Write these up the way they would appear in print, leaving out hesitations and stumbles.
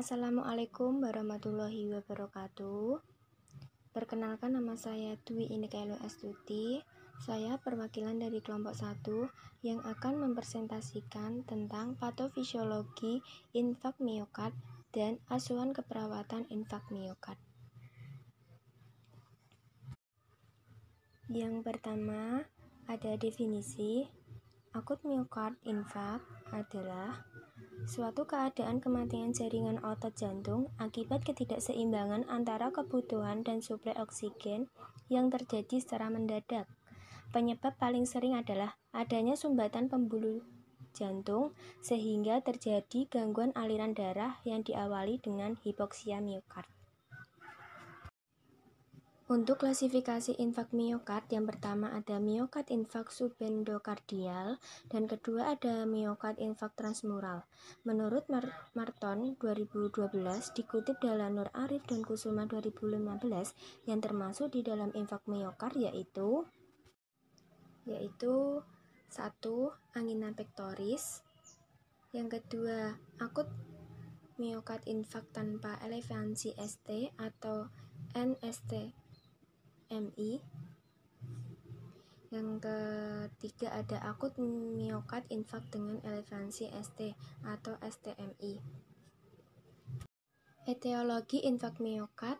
Assalamualaikum warahmatullahi wabarakatuh. Perkenalkan, nama saya Dwi Indikaelu Astuti. Saya perwakilan dari kelompok 1 yang akan mempresentasikan tentang patofisiologi infak miokard dan asuhan keperawatan infak miokard. Yang pertama, ada definisi. Akut miokard infak adalah suatu keadaan kematian jaringan otot jantung akibat ketidakseimbangan antara kebutuhan dan suplai oksigen yang terjadi secara mendadak. Penyebab paling sering adalah adanya sumbatan pembuluh jantung sehingga terjadi gangguan aliran darah yang diawali dengan hipoksia miokard. Untuk klasifikasi infak miokard, yang pertama ada miokard infak subendokardial dan kedua ada miokard infak transmural. Menurut Marton 2012 dikutip dalam Nur Arif dan Kusuma 2015 yang termasuk di dalam infak miokard yaitu 1. Angina pectoris, yang kedua akut miokard infak tanpa elevansi ST atau NSTMI, yang ketiga ada akut miokard infak dengan elevansi ST atau STMI. Etiologi infak miokard.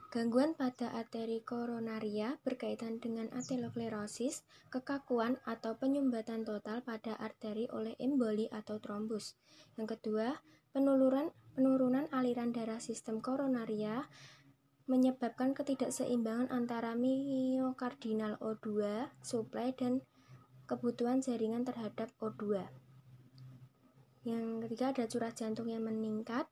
Gangguan pada arteri koronaria berkaitan dengan aterosklerosis, kekakuan atau penyumbatan total pada arteri oleh emboli atau trombus. Yang kedua, penurunan aliran darah sistem koronaria menyebabkan ketidakseimbangan antara miokardinal O2 suplai dan kebutuhan jaringan terhadap O2. Yang ketiga ada curah jantung yang meningkat,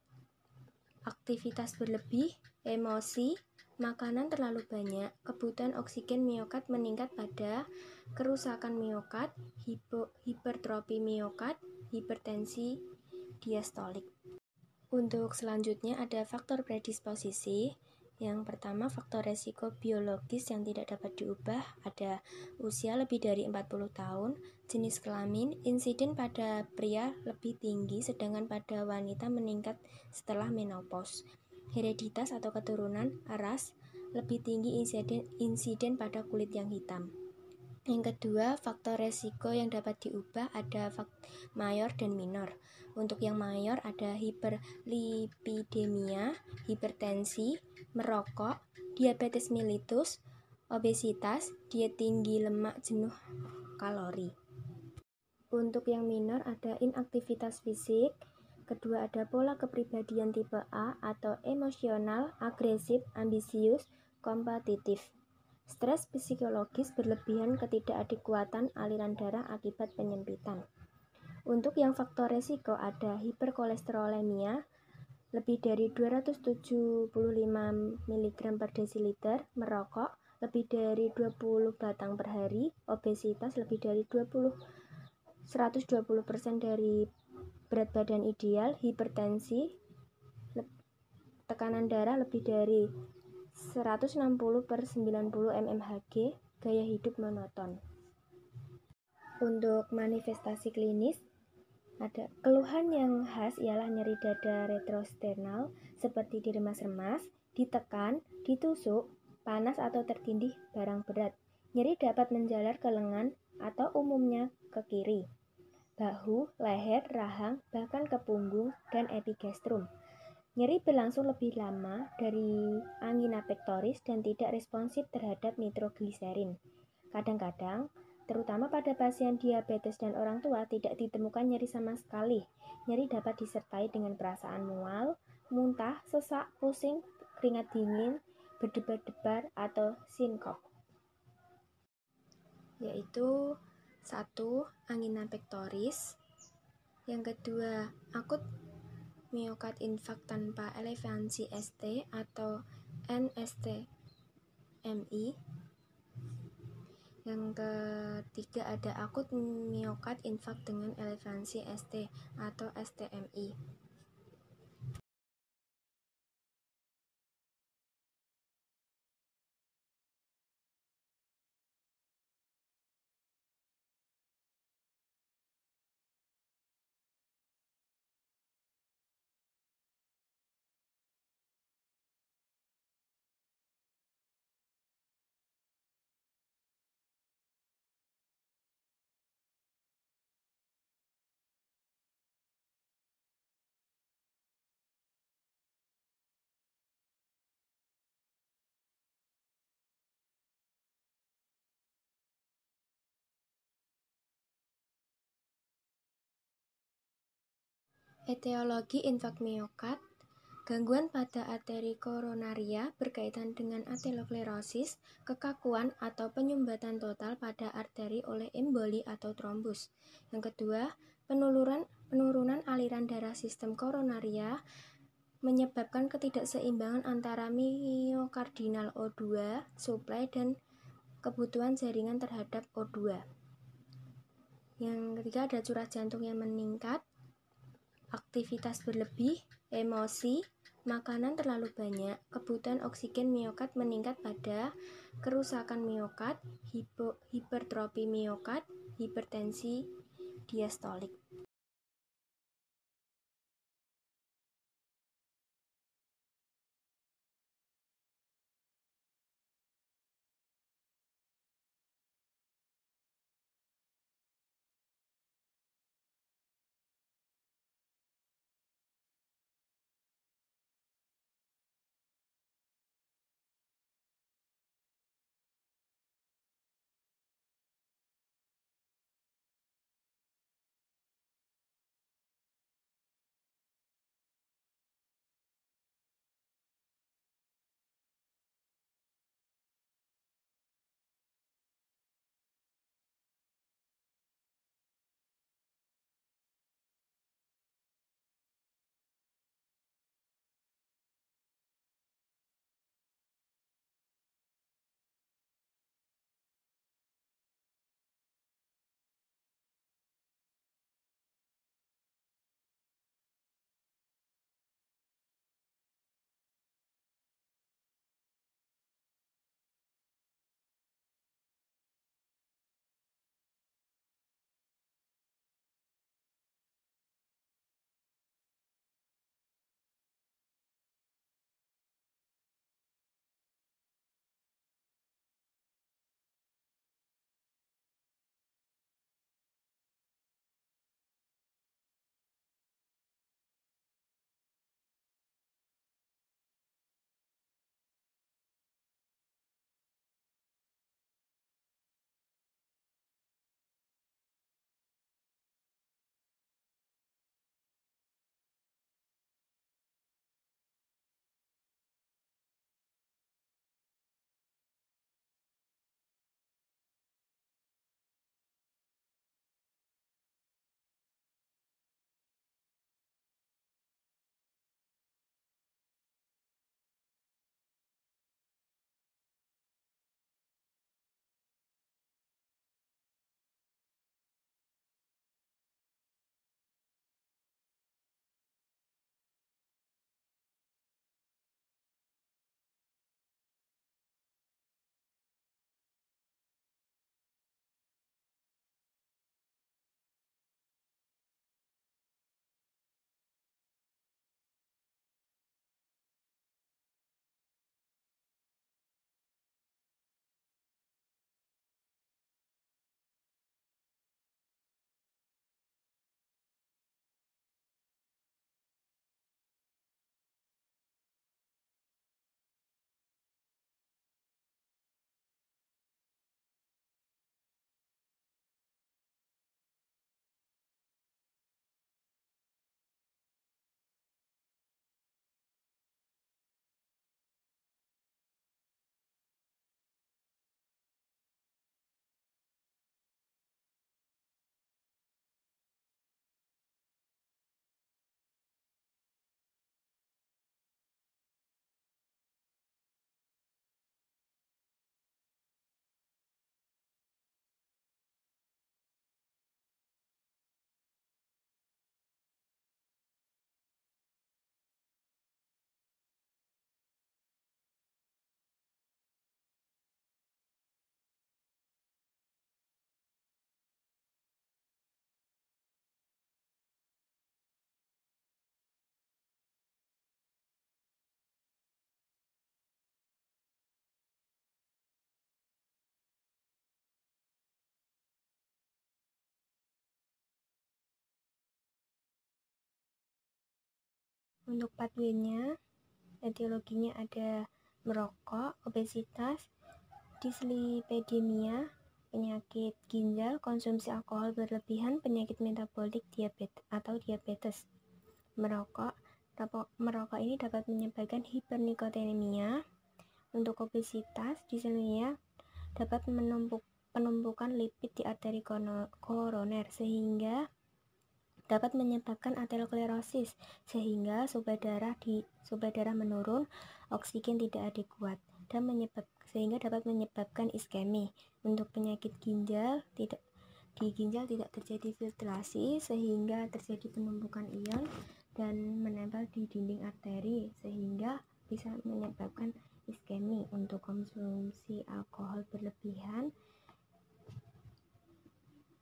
aktivitas berlebih, emosi, makanan terlalu banyak, kebutuhan oksigen miokard meningkat pada kerusakan miokard, hipertrofi miokard, hipertensi diastolik. Untuk selanjutnya ada faktor predisposisi. Yang pertama, faktor resiko biologis yang tidak dapat diubah, ada usia lebih dari 40 tahun, jenis kelamin, insiden pada pria lebih tinggi sedangkan pada wanita meningkat setelah menopause, hereditas atau keturunan, ras, lebih tinggi insiden pada kulit yang hitam. Yang kedua, faktor resiko yang dapat diubah ada mayor dan minor. Untuk yang mayor ada hiperlipidemia, hipertensi, merokok, diabetes mellitus, obesitas, diet tinggi lemak jenuh kalori. Untuk yang minor ada inaktivitas fisik, kedua ada pola kepribadian tipe A atau emosional, agresif, ambisius, kompetitif. Stres psikologis berlebihan, ketidakadekuatan aliran darah akibat penyempitan. Untuk yang faktor resiko ada hiperkolesterolemia, lebih dari 275 mg per desiliter, merokok, lebih dari 20 batang per hari, obesitas lebih dari 120% dari berat badan ideal, hipertensi, tekanan darah lebih dari 160/90 mmHg, gaya hidup monoton. Untuk manifestasi klinis, ada keluhan yang khas ialah nyeri dada retrosternal seperti diremas-remas, ditekan, ditusuk, panas atau tertindih barang berat. Nyeri dapat menjalar ke lengan atau umumnya ke kiri, bahu, leher, rahang, bahkan ke punggung dan epigastrum. Nyeri berlangsung lebih lama dari angina pectoris dan tidak responsif terhadap nitrogliserin. Kadang-kadang, terutama pada pasien diabetes dan orang tua, tidak ditemukan nyeri sama sekali. Nyeri dapat disertai dengan perasaan mual, muntah, sesak, pusing, keringat dingin, berdebar-debar, atau sinkop. Yaitu 1. Angina pectoris, yang kedua akut miokard infak tanpa elevansi ST atau NSTMI, yang ketiga ada akut miokard infak dengan elevansi ST atau STMI. Etiologi infark miokard. Gangguan pada arteri koronaria berkaitan dengan aterosclerosis, kekakuan atau penyumbatan total pada arteri oleh emboli atau trombus. Yang kedua, penurunan aliran darah sistem koronaria menyebabkan ketidakseimbangan antara miokardinal O2 supply dan kebutuhan jaringan terhadap O2. Yang ketiga ada curah jantung yang meningkat, aktivitas berlebih, emosi, makanan terlalu banyak, kebutuhan oksigen miokard meningkat pada kerusakan miokard, hipertrofi miokard, hipertensi diastolik. Untuk pathway-nya, etiologinya ada merokok, obesitas, dislipidemia, penyakit ginjal, konsumsi alkohol berlebihan, penyakit metabolik, diabetes. merokok. Merokok ini dapat menyebabkan hipernikotinemia. Untuk obesitas, diselinnya dapat penumpukan lipid di arteri koroner sehingga dapat menyebabkan aterosklerosis, sehingga suplai darah menurun, oksigen tidak adekuat, dan sehingga dapat menyebabkan iskemi. Untuk penyakit ginjal, di ginjal tidak terjadi filtrasi sehingga terjadi penumpukan ion dan menempel di dinding arteri sehingga bisa menyebabkan iskemi. Untuk konsumsi alkohol berlebihan,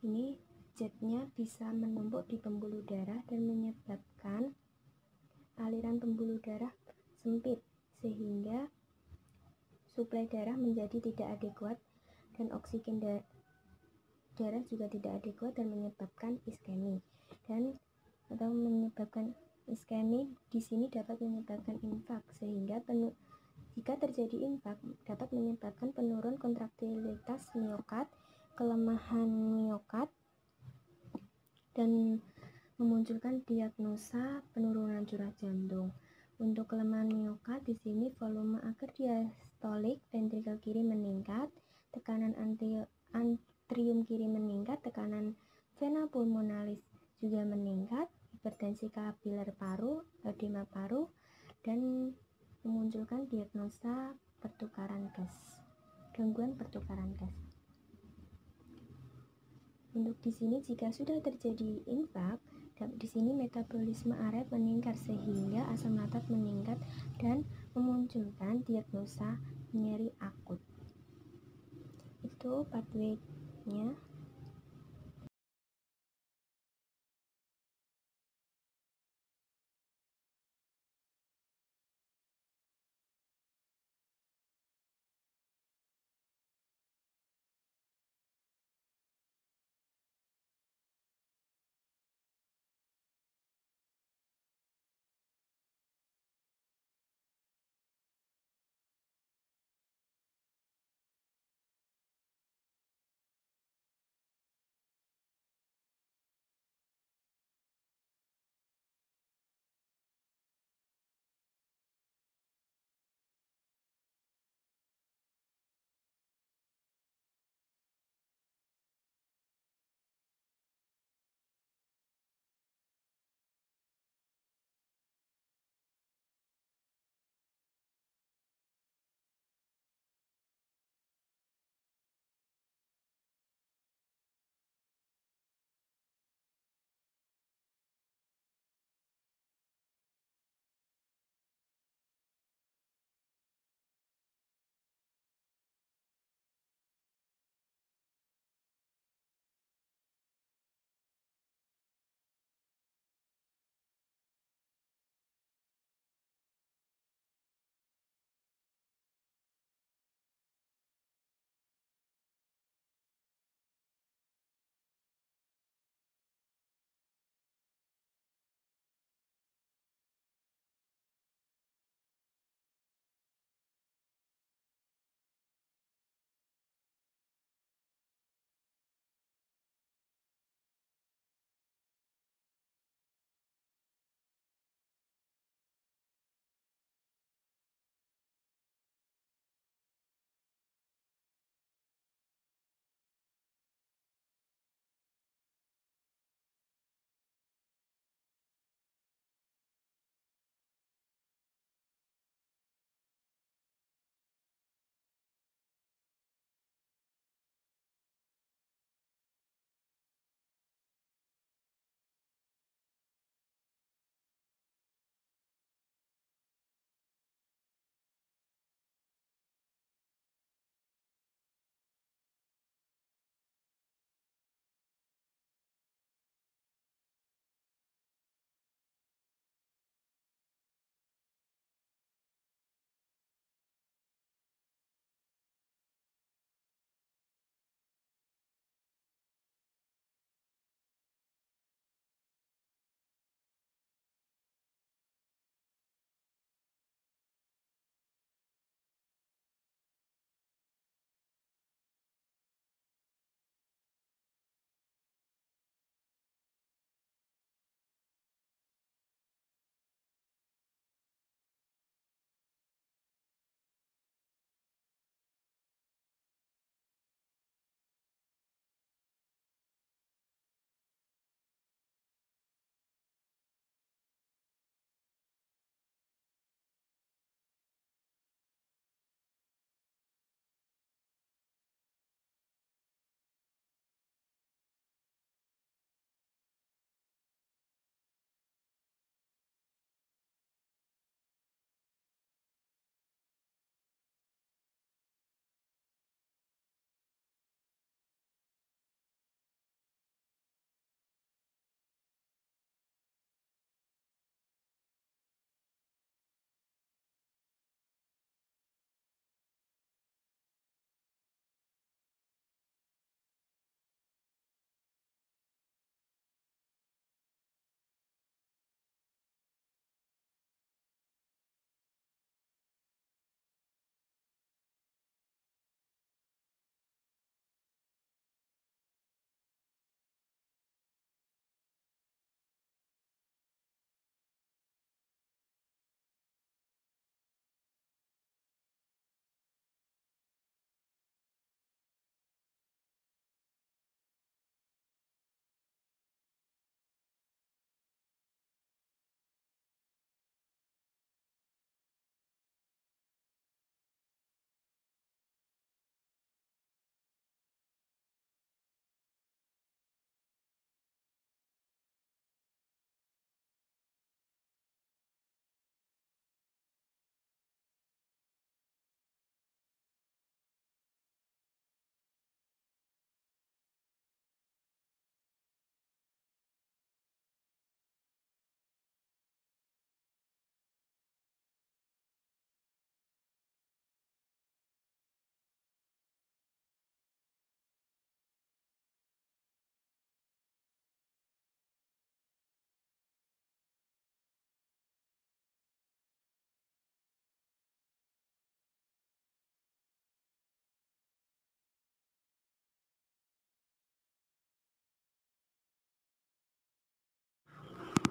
ini zatnya bisa menumpuk di pembuluh darah dan menyebabkan aliran pembuluh darah sempit sehingga suplai darah menjadi tidak adekuat dan oksigen darah juga tidak adekuat dan menyebabkan iskemi. Atau menyebabkan iskemi di sini dapat menyebabkan infak sehingga jika terjadi infak dapat menyebabkan penurunan kontraktilitas miokard, kelemahan miokard, dan memunculkan diagnosa penurunan curah jantung. Untuk kelemahan miokard di sini volume agar diastolik ventrikel kiri meningkat, tekanan atrium kiri meningkat, tekanan vena pulmonalis juga meningkat, hipertensi kapiler paru, edema paru, dan memunculkan diagnosa gangguan pertukaran gas. Untuk di sini jika sudah terjadi infak, di sini metabolisme area meningkat sehingga asam laktat meningkat dan memunculkan diagnosa nyeri akut. Itu pathway-nya.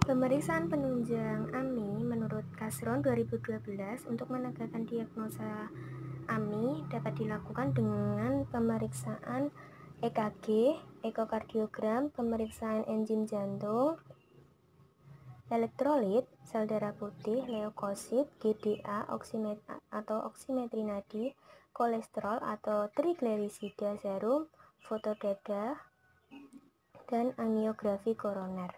Pemeriksaan penunjang AMI menurut Kasron 2012 untuk menegakkan diagnosa AMI dapat dilakukan dengan pemeriksaan EKG, ekokardiogram, pemeriksaan enzim jantung, elektrolit, sel darah putih, leukosit, GDA, oksimetri nadi, kolesterol atau trigliserisida serum, foto dada, dan angiografi koroner.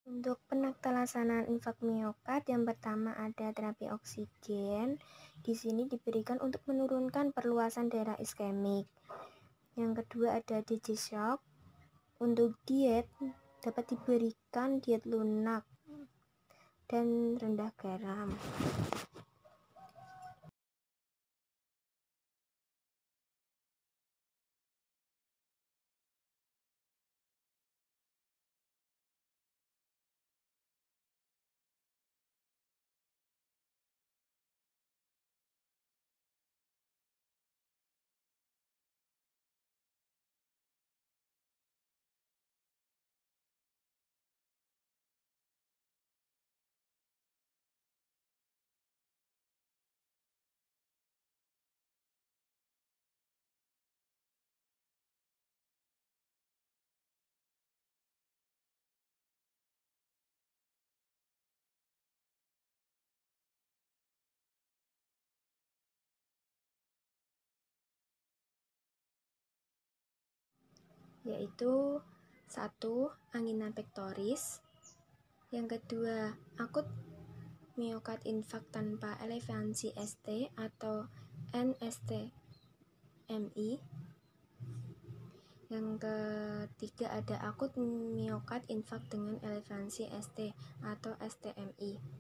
Untuk pelaksanaan infak miokard yang pertama ada terapi oksigen. Di sini diberikan untuk menurunkan perluasan daerah iskemik. Yang kedua ada Digishock. Untuk diet dapat diberikan diet lunak dan rendah garam. Yaitu 1. Angina pectoris, yang kedua akut miokard infark tanpa elevansi ST atau NSTMI, yang ketiga ada akut miokard infark dengan elevansi ST atau STMI.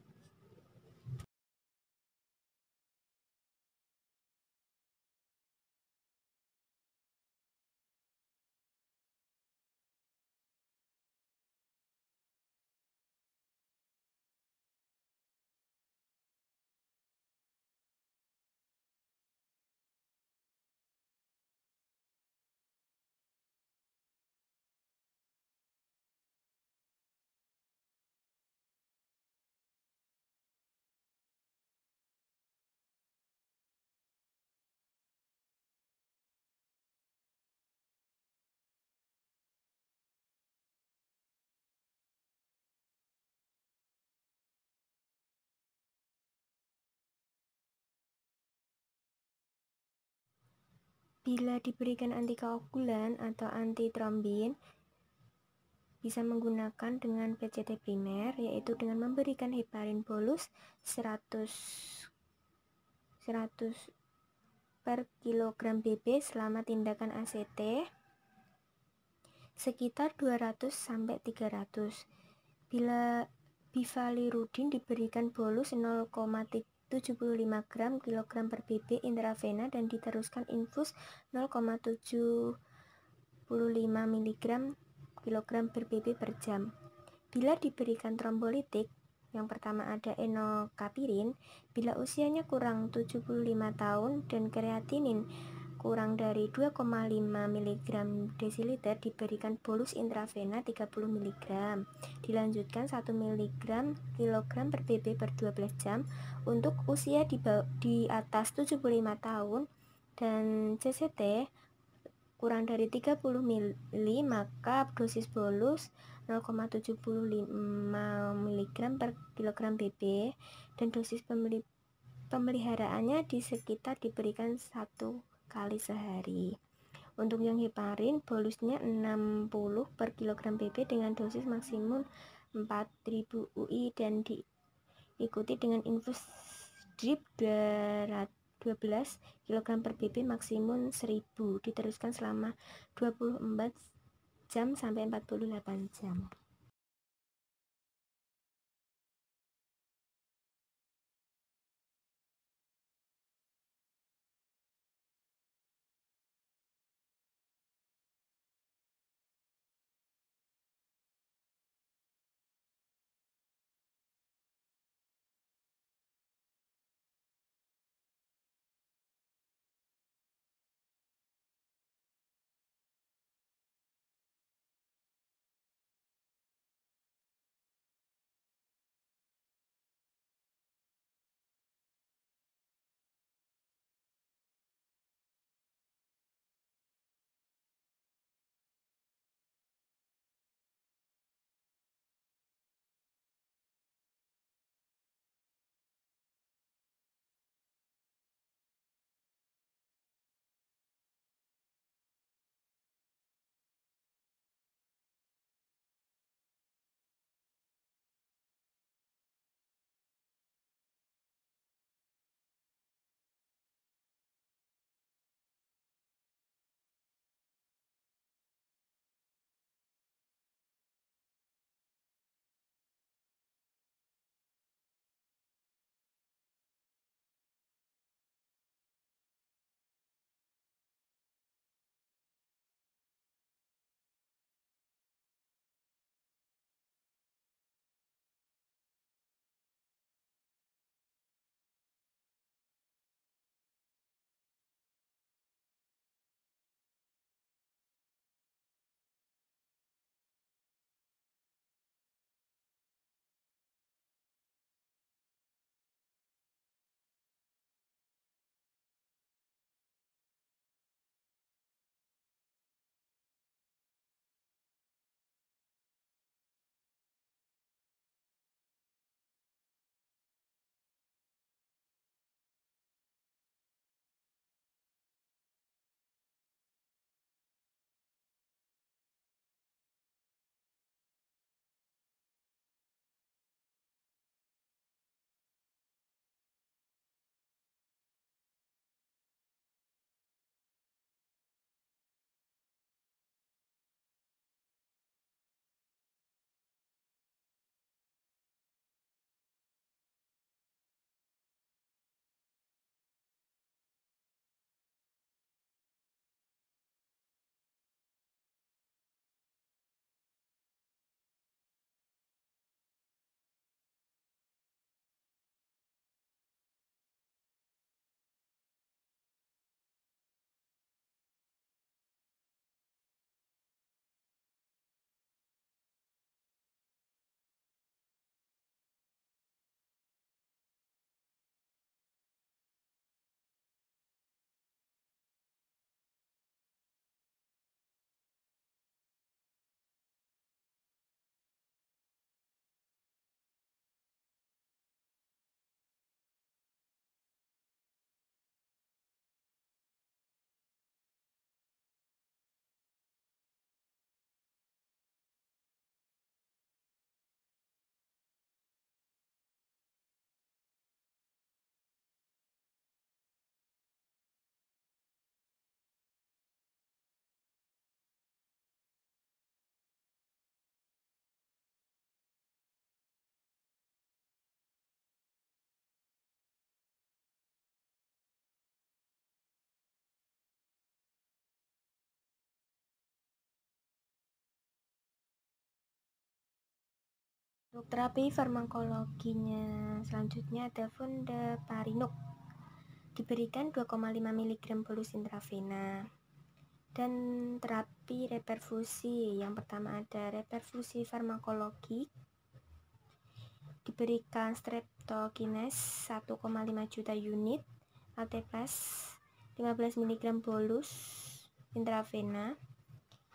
Bila diberikan antikoagulan atau antitrombin, bisa menggunakan dengan PCT primer, yaitu dengan memberikan heparin bolus 100 per kilogram BB selama tindakan ACT sekitar 200-300. Bila bivalirudin diberikan bolus 0,75 gram kilogram per BB intravena dan diteruskan infus 0,75 mg kilogram per BB per jam. Bila diberikan trombolitik, yang pertama ada enokapirin, bila usianya kurang 75 tahun dan kreatinin kurang dari 2,5 mg desiliter diberikan bolus intravena 30 mg. Dilanjutkan 1 mg kilogram per BB per 12 jam untuk usia di atas 75 tahun dan CCT kurang dari 30 ml, maka dosis bolus 0,75 mg per kilogram BB dan dosis pemeliharaannya di sekitar diberikan 1 kali sehari. Untuk yang heparin, bolusnya 60 per kilogram BB dengan dosis maksimum 4000 UI dan diikuti dengan infus drip 12 kg per BB maksimum 1000, diteruskan selama 24 jam sampai 48 jam. Untuk terapi farmakologinya selanjutnya ada Fondaparinux. Diberikan 2,5 mg bolus intravena. Dan terapi reperfusi, yang pertama ada reperfusi farmakologi, diberikan streptokines 1,5 juta unit, ATPase 15 mg bolus intravena.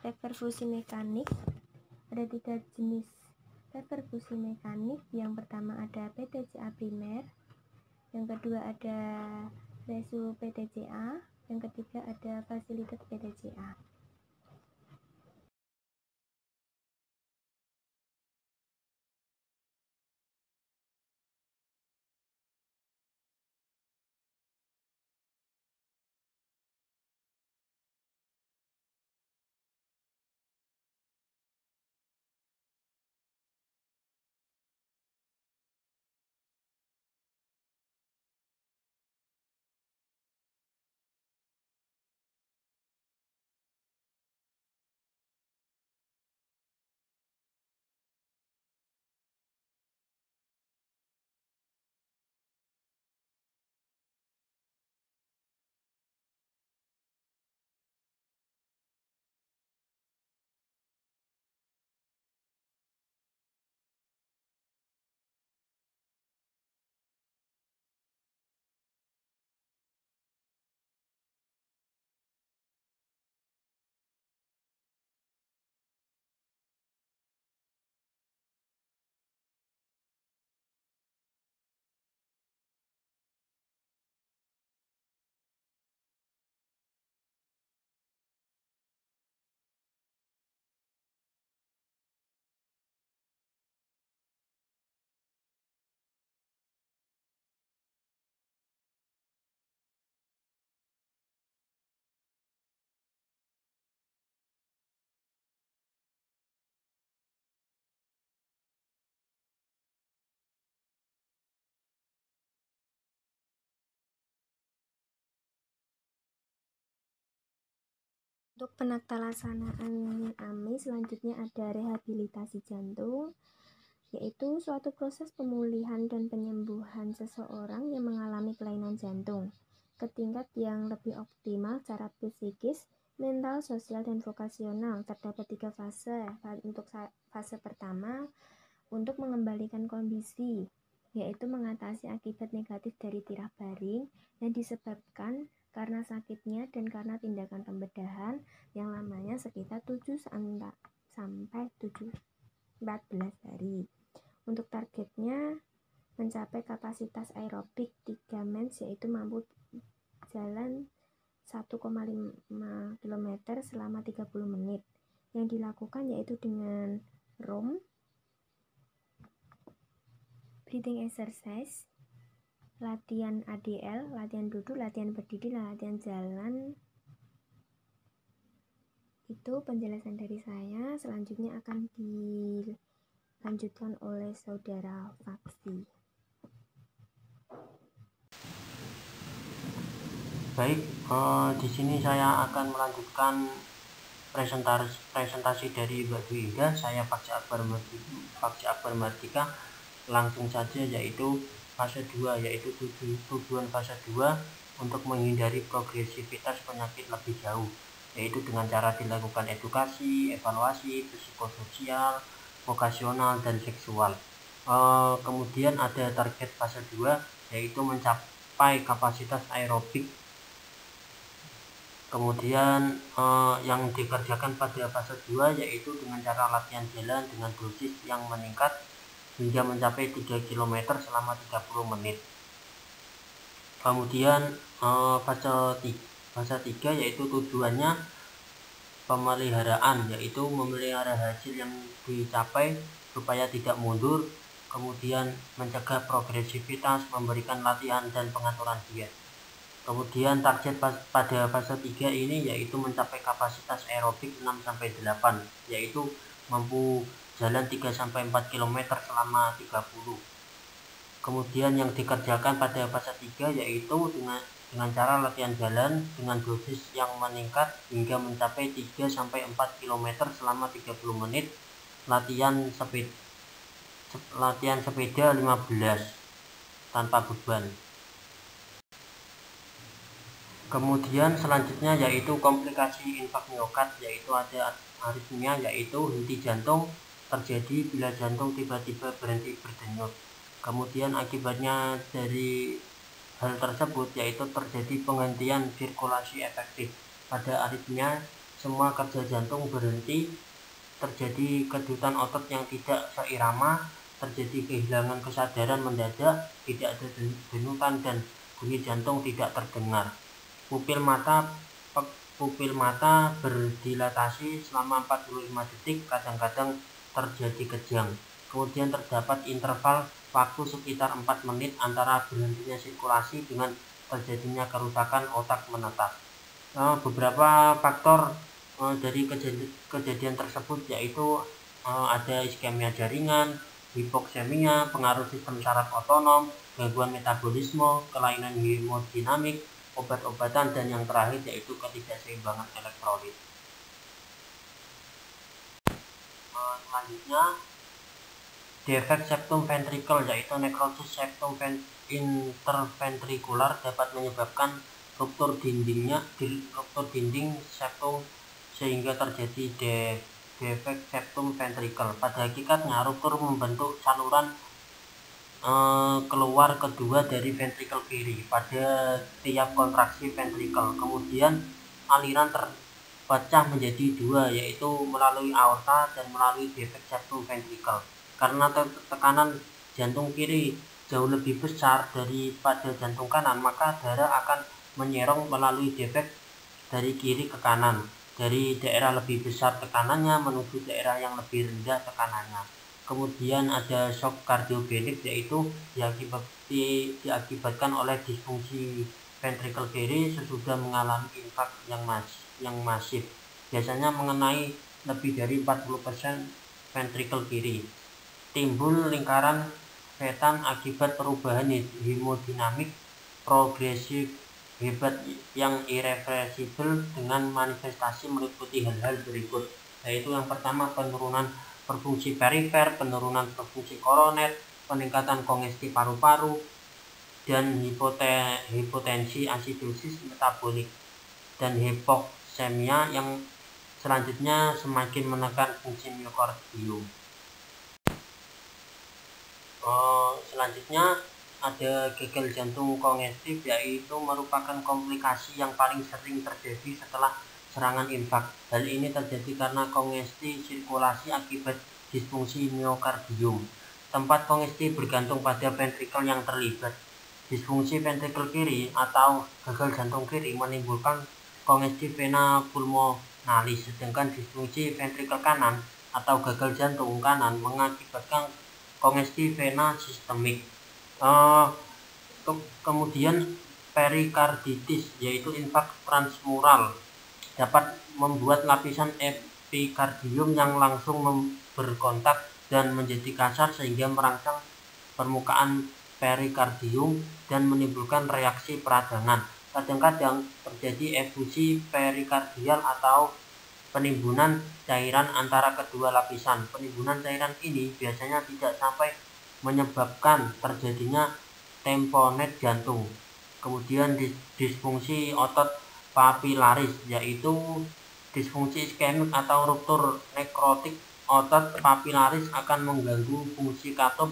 Reperfusi mekanik, ada 3 jenis reperfusi mekanik. Yang pertama ada PTCA primer, yang kedua ada resu PTCA, yang ketiga ada facilitated PTCA. Untuk penata laksanaan AMI selanjutnya ada rehabilitasi jantung, yaitu suatu proses pemulihan dan penyembuhan seseorang yang mengalami kelainan jantung ke tingkat yang lebih optimal secara psikis, mental, sosial, dan vokasional. Terdapat 3 fase. Untuk fase pertama, untuk mengembalikan kondisi, yaitu mengatasi akibat negatif dari tirah baring yang disebabkan karena sakitnya dan karena tindakan pembedahan yang lamanya sekitar 7 sampai 14 hari. Untuk targetnya mencapai kapasitas aerobik 3 mens, yaitu mampu jalan 1,5 km selama 30 menit. Yang dilakukan yaitu dengan ROM, breathing exercise, latihan ADL, latihan duduk, latihan berdiri, latihan jalan. Itu penjelasan dari saya. Selanjutnya akan dilanjutkan oleh saudara Faksi. Baik, di sini saya akan melanjutkan presentasi dari Mbak Dwi Indah. Saya Faksi Akbar Mardika. Langsung saja, yaitu fase 2, yaitu tujuan fase 2 untuk menghindari progresivitas penyakit lebih jauh, yaitu dengan cara dilakukan edukasi, evaluasi, psikososial, vokasional, dan seksual. Kemudian ada target fase 2, yaitu mencapai kapasitas aerobik. Kemudian yang dikerjakan pada fase 2 yaitu dengan cara latihan jalan dengan dosis yang meningkat hingga mencapai 3 km selama 30 menit. Kemudian fase 3 yaitu tujuannya pemeliharaan, yaitu memelihara hasil yang dicapai supaya tidak mundur, kemudian mencegah progresivitas, memberikan latihan dan pengaturan diet. Kemudian target pada fase 3 ini yaitu mencapai kapasitas aerobik 6-8, yaitu mampu jalan 3-4 km selama 30. Kemudian yang dikerjakan pada fase 3 yaitu dengan cara latihan jalan dengan dosis yang meningkat hingga mencapai 3-4 km selama 30 menit, latihan sepeda 15 tanpa beban. Kemudian selanjutnya yaitu komplikasi infak miokard, yaitu ada aritmia, yaitu henti jantung terjadi bila jantung tiba-tiba berhenti berdenyut. Kemudian akibatnya dari hal tersebut yaitu terjadi penghentian sirkulasi efektif. Pada aritmia, semua kerja jantung berhenti, terjadi kedutan otot yang tidak seirama, terjadi kehilangan kesadaran mendadak, tidak ada denyutan dan bunyi jantung tidak terdengar. Pupil mata berdilatasi selama 45 detik, kadang-kadang terjadi kejang. Kemudian terdapat interval waktu sekitar 4 menit antara berhentinya sirkulasi dengan terjadinya kerusakan otak menetap. Beberapa faktor dari kejadian tersebut yaitu ada iskemia jaringan, hipoksemia, pengaruh sistem saraf otonom, gangguan metabolisme, kelainan hemodinamik, obat-obatan, dan yang terakhir yaitu ketidakseimbangan elektrolit. Selanjutnya, defek septum ventricle yaitu nekrosis septum interventrikular dapat menyebabkan ruptur dinding septum sehingga terjadi defek septum ventricle. Pada hakikatnya ruptur membentuk saluran keluar kedua dari ventrikel kiri pada tiap kontraksi ventrikel. Kemudian aliran terpecah menjadi dua, yaitu melalui aorta dan melalui defek septum ventricle. Karena tekanan jantung kiri jauh lebih besar daripada jantung kanan, maka darah akan menyerong melalui defek dari kiri ke kanan, dari daerah lebih besar tekanannya menuju daerah yang lebih rendah tekanannya. Kemudian ada shock kardiogenik, yaitu diakibatkan oleh disfungsi ventrikel kiri sesudah mengalami infak yang masif, biasanya mengenai lebih dari 40% ventrikel kiri. Timbul lingkaran setan akibat perubahan hemodinamik progresif hebat yang irreversibel dengan manifestasi meliputi hal-hal berikut, yaitu yang pertama penurunan perfungsi perifer, penurunan perfungsi koroner, peningkatan kongesti paru-paru, dan hipotensi asidosis metabolik, dan hipoksemia yang selanjutnya semakin menekan fungsi miokardium. Selanjutnya ada gagal jantung kongestif, yaitu merupakan komplikasi yang paling sering terjadi setelah serangan infak. Hal ini terjadi karena kongesti sirkulasi akibat disfungsi miokardium. Tempat kongesti bergantung pada ventrikel yang terlibat. Disfungsi ventrikel kiri atau gagal jantung kiri menimbulkan kongesti vena pulmonalis, sedangkan disfungsi ventrikel kanan atau gagal jantung kanan mengakibatkan kongesti vena sistemik. Kemudian perikarditis, yaitu infak transmural, dapat membuat lapisan epikardium yang langsung berkontak dan menjadi kasar sehingga merangsang permukaan perikardium dan menimbulkan reaksi peradangan. Kadang-kadang terjadi efusi perikardial atau penimbunan cairan antara kedua lapisan. Penimbunan cairan ini biasanya tidak sampai menyebabkan terjadinya tamponade jantung. Kemudian disfungsi otot papilaris, yaitu disfungsi iskemik atau ruptur nekrotik otot papilaris akan mengganggu fungsi katup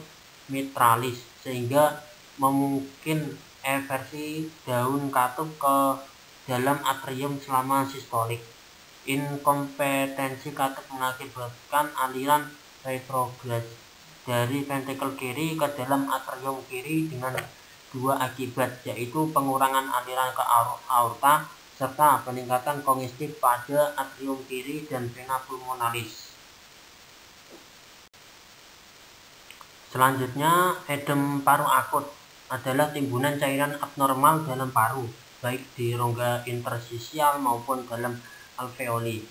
mitralis sehingga memungkinkan eversi daun katup ke dalam atrium selama sistolik. Inkompetensi katup mengakibatkan aliran retrograd dari ventrikel kiri ke dalam atrium kiri dengan dua akibat, yaitu pengurangan aliran ke aorta serta peningkatan kongesti pada atrium kiri dan vena pulmonalis. Selanjutnya, edem paru akut adalah timbunan cairan abnormal dalam paru, baik di rongga intersisial maupun dalam alveoli.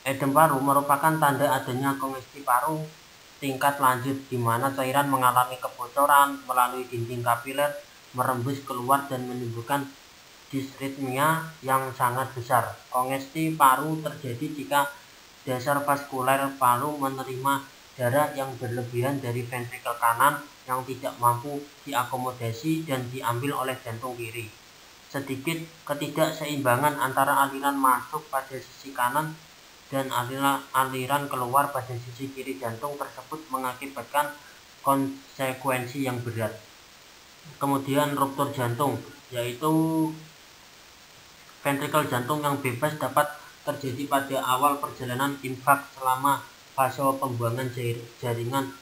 Edem paru merupakan tanda adanya kongesti paru tingkat lanjut, di mana cairan mengalami kebocoran melalui dinding kapiler, merembus keluar dan menimbulkan disritmia yang sangat besar. Kongesti paru terjadi jika dasar vaskuler paru menerima darah yang berlebihan dari ventrikel kanan yang tidak mampu diakomodasi dan diambil oleh jantung kiri. sedikit ketidakseimbangan antara aliran masuk pada sisi kanan dan aliran keluar pada sisi kiri jantung tersebut mengakibatkan konsekuensi yang berat. Kemudian ruptur jantung, yaitu ventrikel jantung yang bebas dapat terjadi pada awal perjalanan infak selama fase pembuangan jaringan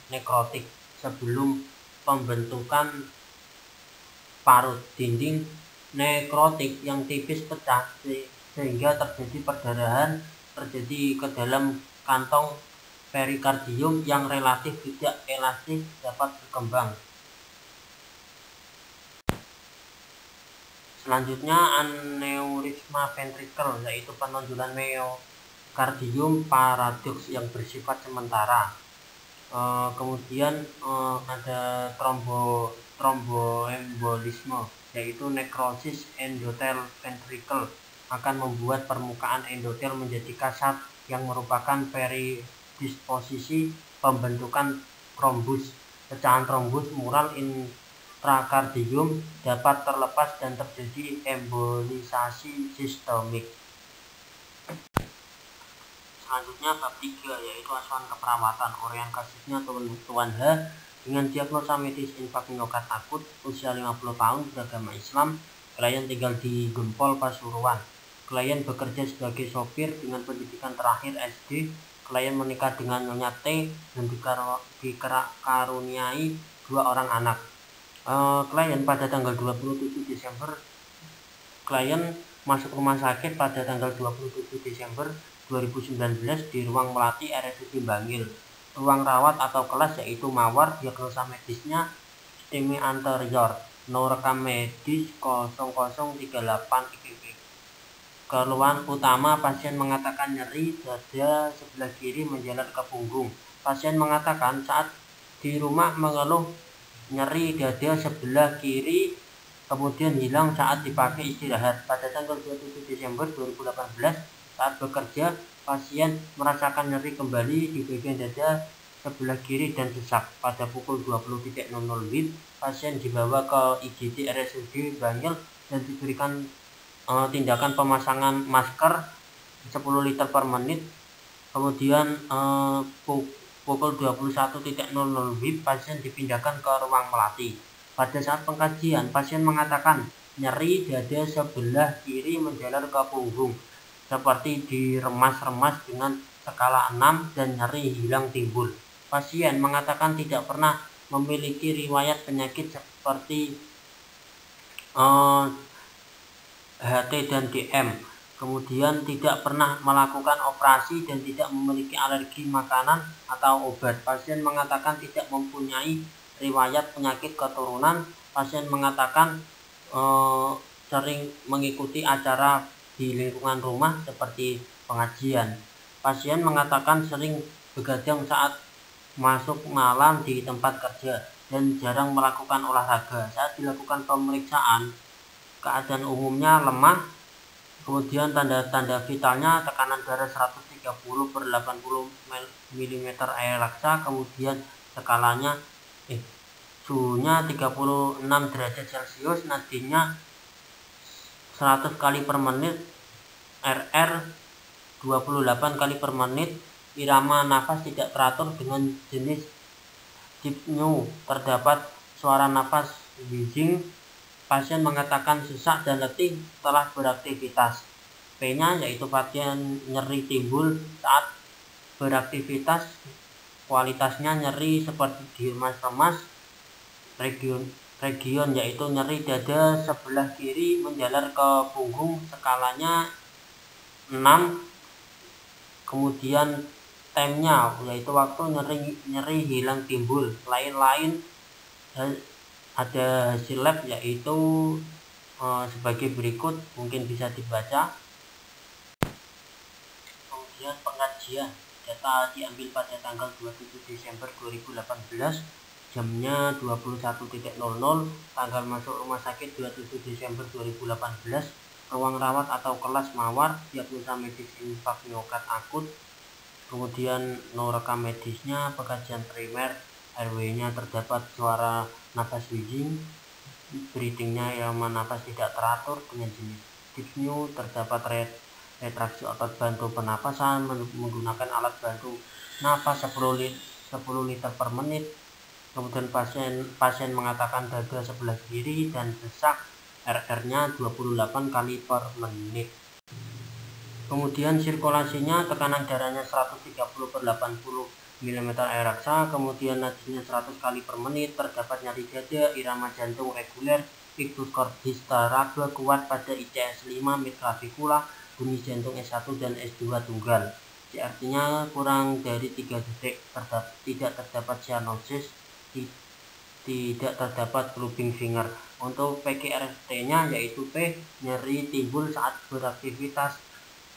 nekrotik sebelum pembentukan parut dinding nekrotik yang tipis pecah sehingga terjadi perdarahan terjadi ke dalam kantong perikardium yang relatif tidak elastis dapat berkembang. Selanjutnya aneurisma ventrikel, yaitu penonjolan myokardium paradoks yang bersifat sementara. Kemudian ada tromboembolisme, yaitu nekrosis endotel ventrikel akan membuat permukaan endotel menjadi kasar yang merupakan predisposisi pembentukan trombus. Pecahan trombus mural intrakardium dapat terlepas dan terjadi embolisasi sistemik. Selanjutnya bab 3, yaitu asuhan keperawatan. Orian kasusnya Tuan H dengan diagnosa medis infak miokard akut, usia 50 tahun, beragama Islam. Klien tinggal di Gempol, Pasuruan. Klien bekerja sebagai sopir dengan pendidikan terakhir SD. Klien menikah dengan Nyonya T dan dikaruniai 2 orang anak. Klien pada tanggal 27 Desember klien masuk rumah sakit pada tanggal 27 Desember 2019 di ruang Melati RSUD Bangil. Ruang rawat atau kelas yaitu mawar, diagnosa medisnya stemi anterior, no rekam medis 0038 IPP. Keluhan utama, pasien mengatakan nyeri dada sebelah kiri menjalar ke punggung. Pasien mengatakan saat di rumah mengeluh nyeri dada sebelah kiri kemudian hilang saat dipakai istirahat. Pada tanggal 27 Desember 2018 saat bekerja, pasien merasakan nyeri kembali di bagian dada sebelah kiri dan sesak. Pada pukul 20.00 WIB, pasien dibawa ke IGD RSUD Bangil dan diberikan tindakan pemasangan masker 10 liter per menit. Kemudian pukul 21.00 WIB, pasien dipindahkan ke ruang Melati. Pada saat pengkajian, pasien mengatakan nyeri dada sebelah kiri menjalar ke punggung, seperti diremas-remas dengan skala 6 dan nyeri hilang timbul. Pasien mengatakan tidak pernah memiliki riwayat penyakit seperti HT dan DM. Kemudian tidak pernah melakukan operasi dan tidak memiliki alergi makanan atau obat. Pasien mengatakan tidak mempunyai riwayat penyakit keturunan. Pasien mengatakan sering mengikuti acara di lingkungan rumah seperti pengajian. Pasien mengatakan sering begadang saat masuk malam di tempat kerja dan jarang melakukan olahraga. Saat dilakukan pemeriksaan, keadaan umumnya lemah. Kemudian tanda-tanda vitalnya tekanan darah 130/80 mm air laksa, kemudian skalanya suhunya 36 derajat Celcius, nadinya 100 kali per menit, RR 28 kali per menit, irama nafas tidak teratur dengan jenis dyspnea, terdapat suara nafas wheezing. Pasien mengatakan sesak dan letih setelah beraktivitas. P-nya yaitu pasien nyeri timbul saat beraktivitas, kualitasnya nyeri seperti diremas-remas. Region yaitu nyeri dada sebelah kiri menjalar ke punggung, skalanya 6. Kemudian time-nya yaitu waktu nyeri hilang timbul. Lain-lain ada hasil lab yaitu sebagai berikut, mungkin bisa dibaca. Kemudian pengajian, data diambil pada tanggal 27 Desember 2018, jamnya 21.00, tanggal masuk rumah sakit 27 Desember 2018, ruang rawat atau kelas mawar, diagnosa medis infak miokard akut. Kemudian no rekam medisnya, pengkajian primer, RW-nya terdapat suara nafas wheezing. breathingnya yang napas tidak teratur dengan jenis dyspnea, terdapat retraksi otot bantu pernapasan menggunakan alat bantu napas 10 liter per menit. Kemudian pasien mengatakan dada sebelah kiri dan sesak, RR-nya 28 kali per menit. Kemudian sirkulasinya, tekanan darahnya 130/80 mm air raksa, kemudian nadinya 100 kali per menit, terdapat nyeri dada, irama jantung reguler, ictus cordis teraba kuat pada ICS 5 midclavicular, bunyi jantung S1 dan S2 tunggal. CRT-nya kurang dari 3 detik, tidak terdapat cyanosis, tidak terdapat clubbing finger. Untuk PQRT-nya yaitu P, nyeri timbul saat beraktivitas,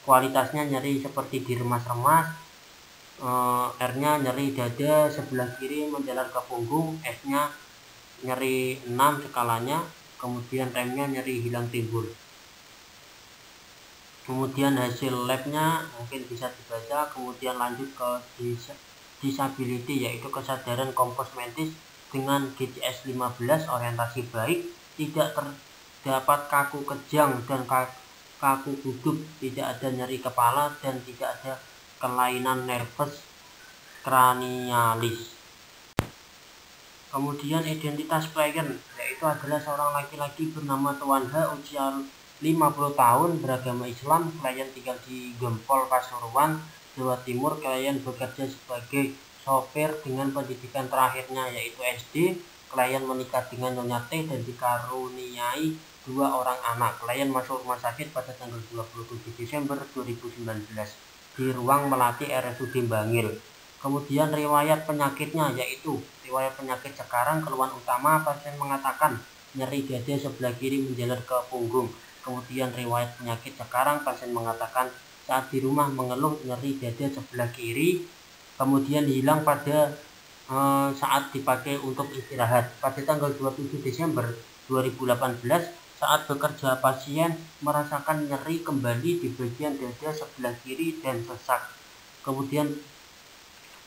kualitasnya nyeri seperti diremas-remas, R-nya nyeri dada sebelah kiri menjalar ke punggung, S-nya nyeri 6 skalanya, kemudian remnya nyeri hilang timbul. Kemudian hasil labnya mungkin bisa dibaca. Kemudian lanjut ke disability, yaitu kesadaran kompos mentis dengan GCS 15, orientasi baik, tidak terdapat kaku kejang dan kaku duduk, tidak ada nyeri kepala dan tidak ada kelainan nervus kranialis. Kemudian identitas klien, yaitu adalah seorang laki-laki bernama Tuan H, usia 50 tahun, beragama Islam, klien tinggal di Gempol, Pasuruan, Jawa Timur. Klien bekerja sebagai sopir dengan pendidikan terakhirnya yaitu SD. Klien menikah dengan Nyonya T dan dikaruniai 2 orang anak. Klien masuk rumah sakit pada tanggal 27 Desember 2019 di ruang Melati RSUD Bangil. Kemudian riwayat penyakitnya, yaitu riwayat penyakit sekarang, keluhan utama pasien mengatakan nyeri dada sebelah kiri menjalar ke punggung. Kemudian riwayat penyakit sekarang, pasien mengatakan saat di rumah mengeluh nyeri dada sebelah kiri, kemudian hilang pada saat dipakai untuk istirahat. Pada tanggal 27 Desember 2018, saat bekerja pasien merasakan nyeri kembali di bagian dada sebelah kiri dan sesak. Kemudian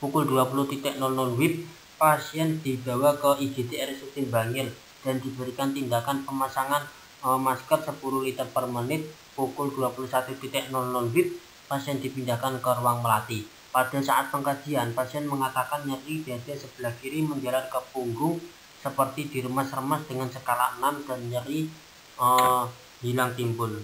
pukul 20.00 WIB, pasien dibawa ke IGD RSUD Bangil dan diberikan tindakan pemasangan masker 10 liter per menit. Pukul 21.00 WIB, pasien dipindahkan ke ruang Melati. Pada saat pengkajian, pasien mengatakan nyeri dada sebelah kiri menjalar ke punggung seperti diremas-remas dengan skala 6 dan nyeri hilang timbul.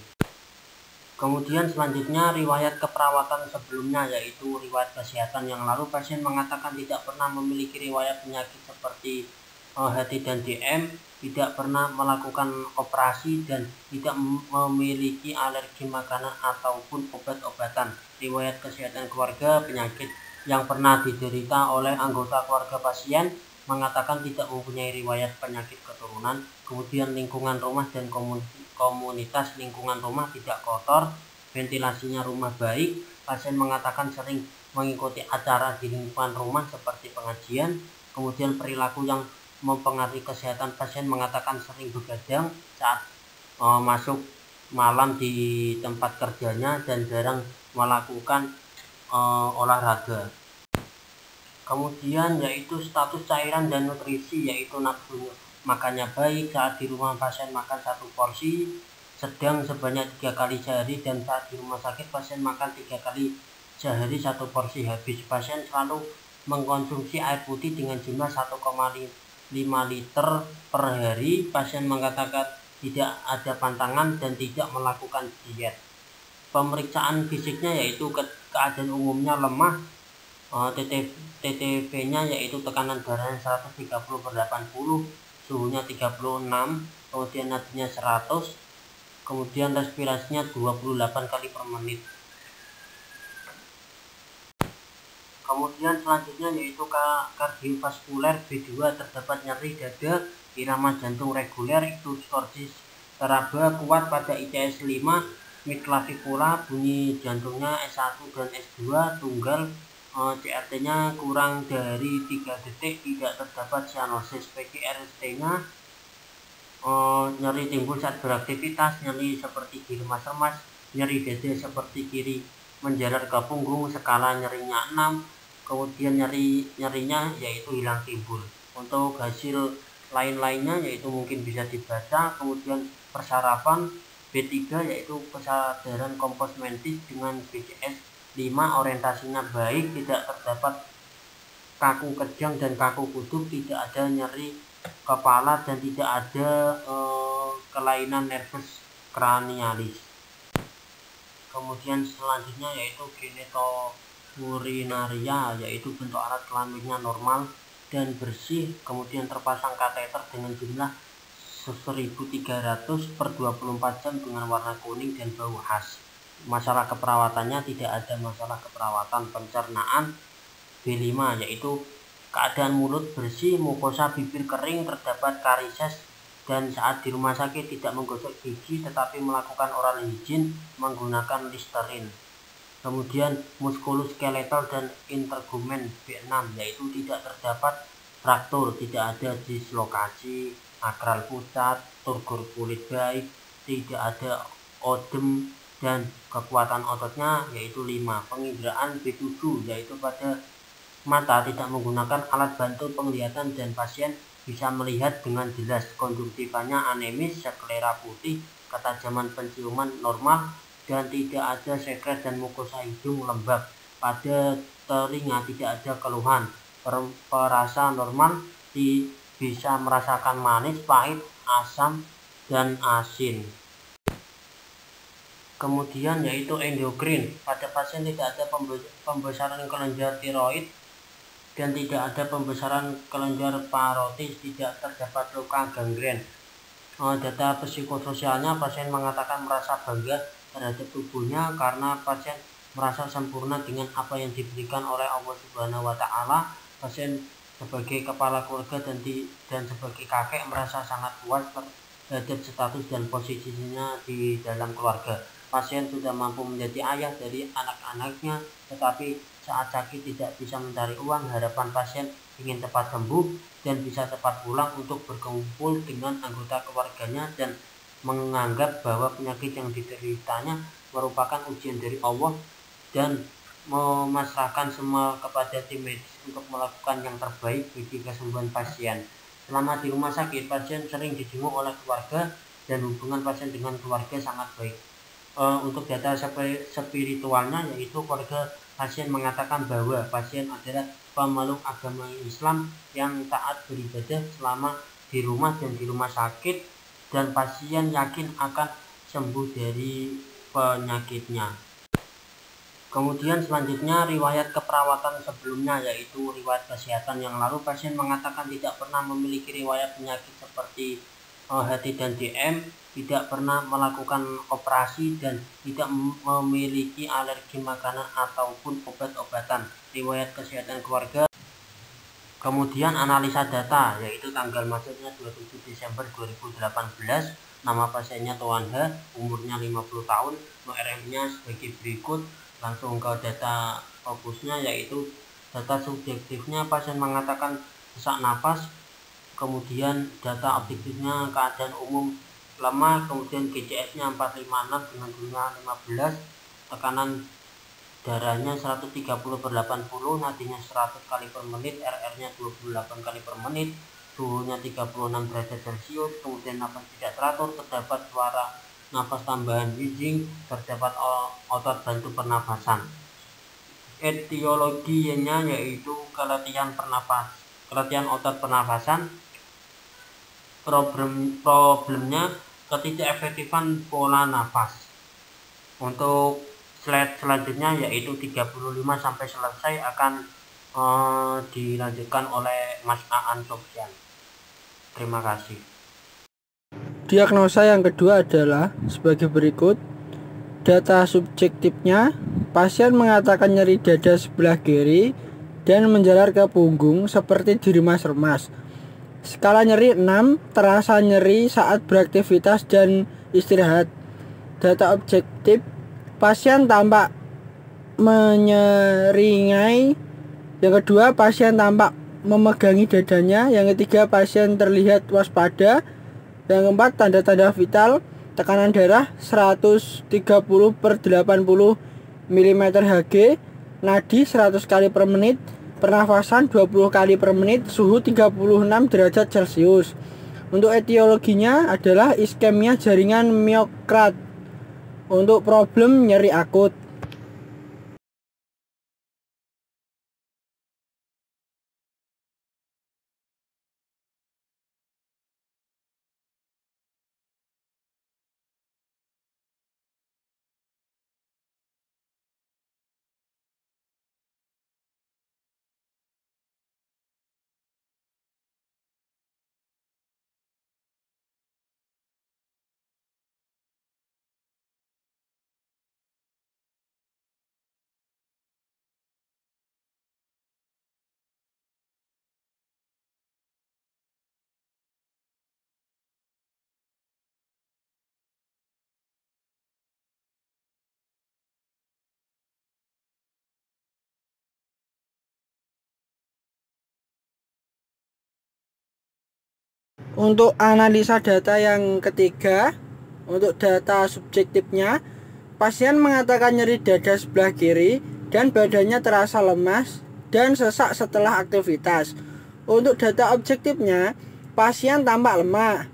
Kemudian selanjutnya riwayat keperawatan sebelumnya, yaitu riwayat kesehatan yang lalu. Pasien mengatakan tidak pernah memiliki riwayat penyakit seperti HT dan DM, tidak pernah melakukan operasi dan tidak memiliki alergi makanan ataupun obat-obatan. Riwayat kesehatan keluarga, penyakit yang pernah diderita oleh anggota keluarga pasien, mengatakan tidak mempunyai riwayat penyakit keturunan. Kemudian lingkungan rumah dan komunitas lingkungan rumah tidak kotor, ventilasinya rumah baik. Pasien mengatakan sering mengikuti acara di lingkungan rumah seperti pengajian. Kemudian perilaku yang mempengaruhi kesehatan, pasien mengatakan sering begadang saat masuk malam di tempat kerjanya dan jarang melakukan olahraga. Kemudian yaitu status cairan dan nutrisi, yaitu nafsu makannya baik, saat di rumah pasien makan 1 porsi sedang sebanyak 3 kali sehari, dan saat di rumah sakit pasien makan 3 kali sehari 1 porsi habis. Pasien selalu mengkonsumsi air putih dengan jumlah 1,5 liter per hari. Pasien mengatakan tidak ada pantangan dan tidak melakukan diet. Pemeriksaan fisiknya yaitu keadaan umumnya lemah, TTV-nya yaitu tekanan darahnya 130/80, suhunya 36, kemudian nadinya 100, kemudian respirasinya 28 kali per menit. Kemudian selanjutnya yaitu kardiovaskuler B2, terdapat nyeri dada, irama jantung reguler, ictus cordis teraba kuat pada ICS 5 midclavicular, bunyi jantungnya S1 dan S2 tunggal, CRT-nya kurang dari 3 detik, tidak terdapat cyanosis. PQRT-nya nyeri timbul saat beraktivitas, nyeri seperti diremas-remas, nyeri dada seperti kiri menjalar ke punggung, skala nyerinya 6, kemudian nyerinya yaitu hilang timbul. Untuk hasil lain-lainnya yaitu mungkin bisa dibaca. Kemudian persarafan B3 yaitu kesadaran kompos mentis dengan BCS 5, orientasinya baik, tidak terdapat kaku kejang dan kaku kutub, tidak ada nyeri kepala dan tidak ada kelainan nervus kranialis. Kemudian selanjutnya yaitu genitourinaria, yaitu bentuk alat kelaminnya normal dan bersih, kemudian terpasang kateter dengan jumlah 1300 per 24 jam dengan warna kuning dan bau khas. Masalah keperawatannya tidak ada masalah keperawatan. Pencernaan B5 yaitu keadaan mulut bersih, mukosa bibir kering, terdapat karises, dan saat di rumah sakit tidak menggosok gigi tetapi melakukan oral hygiene menggunakan Listerine. Kemudian muskuloskeletal dan integumen B6 yaitu tidak terdapat fraktur, tidak ada dislokasi, akral pucat, turgor kulit baik, tidak ada odem, dan kekuatan ototnya yaitu 5. Penginderaan B7 yaitu pada mata tidak menggunakan alat bantu penglihatan dan pasien bisa melihat dengan jelas. Konjungtivanya anemis, sklera putih, ketajaman penciuman normal, dan tidak ada sekret dan mukosa hidung lembab. Pada telinga tidak ada keluhan. Perasa normal, bisa merasakan manis, pahit, asam, dan asin. Kemudian yaitu endokrin. Pada pasien tidak ada pembesaran kelenjar tiroid dan tidak ada pembesaran kelenjar parotis, tidak terdapat luka gangren. Data psikososialnya, pasien mengatakan merasa bangga terhadap tubuhnya karena pasien merasa sempurna dengan apa yang diberikan oleh Allah Subhanahu wa Ta'ala. Pasien sebagai kepala keluarga dan sebagai kakek merasa sangat puas terhadap status dan posisinya di dalam keluarga. Pasien sudah mampu menjadi ayah dari anak-anaknya, tetapi saat sakit tidak bisa mencari uang. Harapan pasien ingin cepat sembuh dan bisa cepat pulang untuk berkumpul dengan anggota keluarganya dan menganggap bahwa penyakit yang dideritanya merupakan ujian dari Allah dan memasrahkan semua kepada tim medis untuk melakukan yang terbaik bagi kesembuhan pasien. Selama di rumah sakit, pasien sering dijenguk oleh keluarga dan hubungan pasien dengan keluarga sangat baik. Untuk data spiritualnya yaitu keluarga pasien mengatakan bahwa pasien adalah pemeluk agama Islam yang taat beribadah selama di rumah dan di rumah sakit, dan pasien yakin akan sembuh dari penyakitnya. Kemudian selanjutnya riwayat keperawatan sebelumnya yaitu riwayat kesehatan yang lalu. Pasien mengatakan tidak pernah memiliki riwayat penyakit seperti HT dan DM, tidak pernah melakukan operasi, dan tidak memiliki alergi makanan ataupun obat-obatan. Riwayat kesehatan keluarga. Kemudian analisa data yaitu tanggal masuknya 27 Desember 2018, nama pasiennya Tuan H, umurnya 50 tahun, ORM-nya sebagai berikut. Langsung ke data fokusnya yaitu data subjektifnya, pasien mengatakan sesak nafas. Kemudian data objektifnya keadaan umum lemah, kemudian GCS-nya 456 dengan jumlah 15, tekanan darahnya 130/80, nadinya 100 kali per menit, RR-nya 28 kali per menit, suhunya 36 derajat Celcius, kemudian nafas tidak teratur, terdapat suara nafas tambahan wheezing, terdapat otot bantu pernafasan. Etiologinya yaitu keletihan otot pernafasan. Problemnya ketidakefektifan pola nafas. Untuk slide selanjutnya yaitu 35 sampai selesai akan dilanjutkan oleh Mas Aan Sofyan. Terima kasih. Diagnosa yang kedua adalah sebagai berikut. Data subjektifnya, pasien mengatakan nyeri dada sebelah kiri dan menjalar ke punggung seperti diremas-remas. Skala nyeri 6, terasa nyeri saat beraktivitas dan istirahat. Data objektif, pasien tampak menyeringai. Yang kedua, pasien tampak memegangi dadanya. Yang ketiga, pasien terlihat waspada. Yang keempat, tanda-tanda vital, tekanan darah 130/80 mm Hg, nadi 100 kali per menit, pernafasan 20 kali per menit, suhu 36 derajat Celcius. Untuk etiologinya adalah iskemia jaringan miokard untuk problem nyeri akut. Untuk analisa data yang ketiga, untuk data subjektifnya, pasien mengatakan nyeri dada sebelah kiri dan badannya terasa lemas dan sesak setelah aktivitas. Untuk data objektifnya, pasien tampak lemah.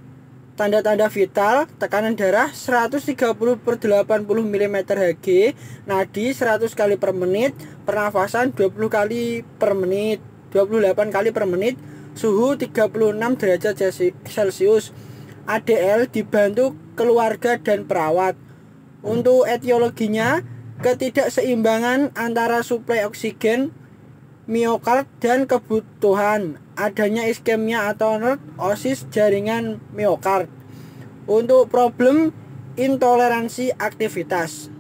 Tanda-tanda vital, tekanan darah 130/80 mm Hg, nadi 100 kali per menit, pernafasan 20 kali per menit, 28 kali per menit, suhu 36 derajat Celcius. ADL dibantu keluarga dan perawat. Untuk etiologinya, ketidakseimbangan antara suplai oksigen miokard dan kebutuhan adanya iskemia atau nervosis jaringan miokard. Untuk problem intoleransi aktivitas.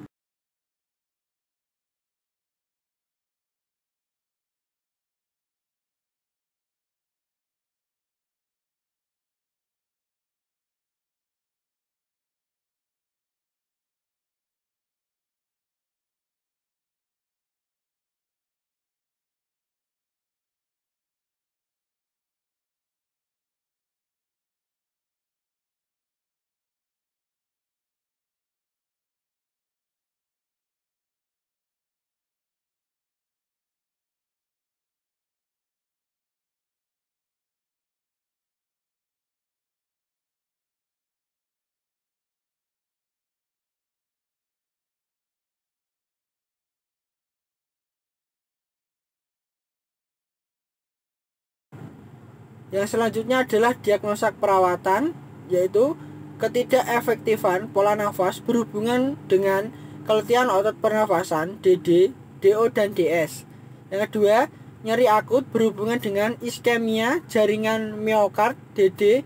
Yang selanjutnya adalah diagnosa perawatan, yaitu ketidakefektifan pola nafas berhubungan dengan keletihan otot pernafasan DD, DO, dan DS. Yang kedua, nyeri akut berhubungan dengan iskemia jaringan miokard DD,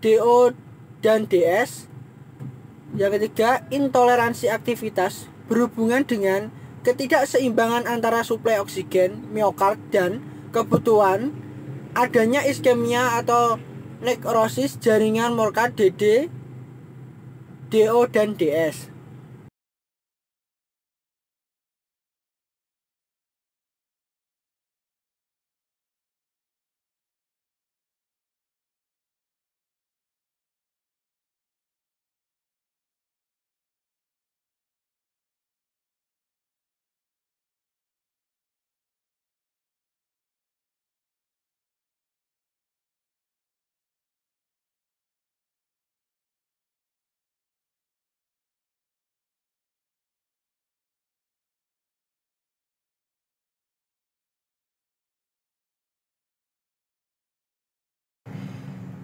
DO, dan DS. Yang ketiga, intoleransi aktivitas berhubungan dengan ketidakseimbangan antara suplai oksigen miokard dan kebutuhan adanya iskemia atau nekrosis jaringan miokard DD, DO, dan DS.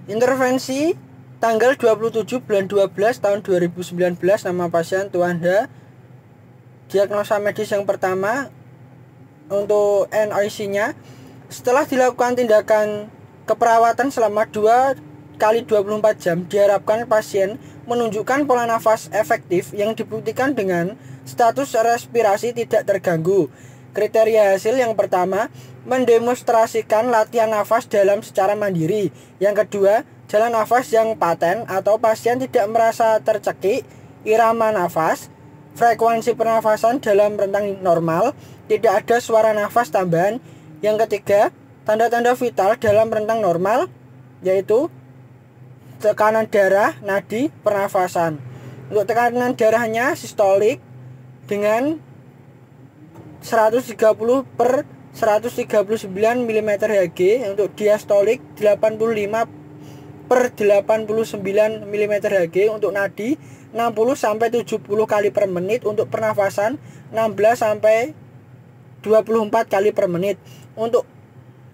Intervensi tanggal 27 bulan 12 tahun 2019, nama pasien Tuan H. Diagnosa medis yang pertama untuk NIC-nya, setelah dilakukan tindakan keperawatan selama 2 kali 24 jam, diharapkan pasien menunjukkan pola nafas efektif yang dibuktikan dengan status respirasi tidak terganggu. Kriteria hasil yang pertama, mendemonstrasikan latihan nafas dalam secara mandiri. Yang kedua, jalan nafas yang paten atau pasien tidak merasa tercekik, irama nafas, frekuensi pernafasan dalam rentang normal, tidak ada suara nafas tambahan. Yang ketiga, tanda-tanda vital dalam rentang normal, yaitu tekanan darah, nadi, pernafasan. Untuk tekanan darahnya sistolik dengan 130/100 139 mm Hg, untuk diastolik 85/89 mm Hg, untuk nadi 60-70 kali per menit, untuk pernafasan 16-24 kali per menit. Untuk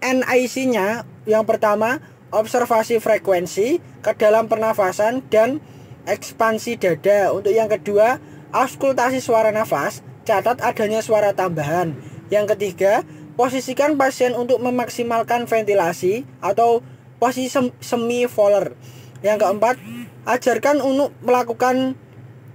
NIC-nya yang pertama observasi frekuensi ke dalam pernafasan dan ekspansi dada. Untuk yang kedua auskultasi suara nafas, catat adanya suara tambahan. Yang ketiga posisikan pasien untuk memaksimalkan ventilasi atau posisi semi volar. Yang keempat ajarkan untuk melakukan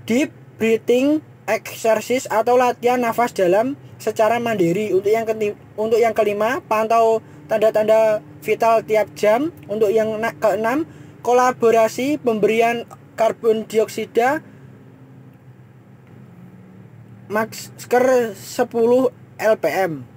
deep breathing exercise atau latihan nafas dalam secara mandiri. Untuk yang kelima pantau tanda-tanda vital tiap jam. Untuk yang keenam kolaborasi pemberian karbon dioksida masker 10 lpm.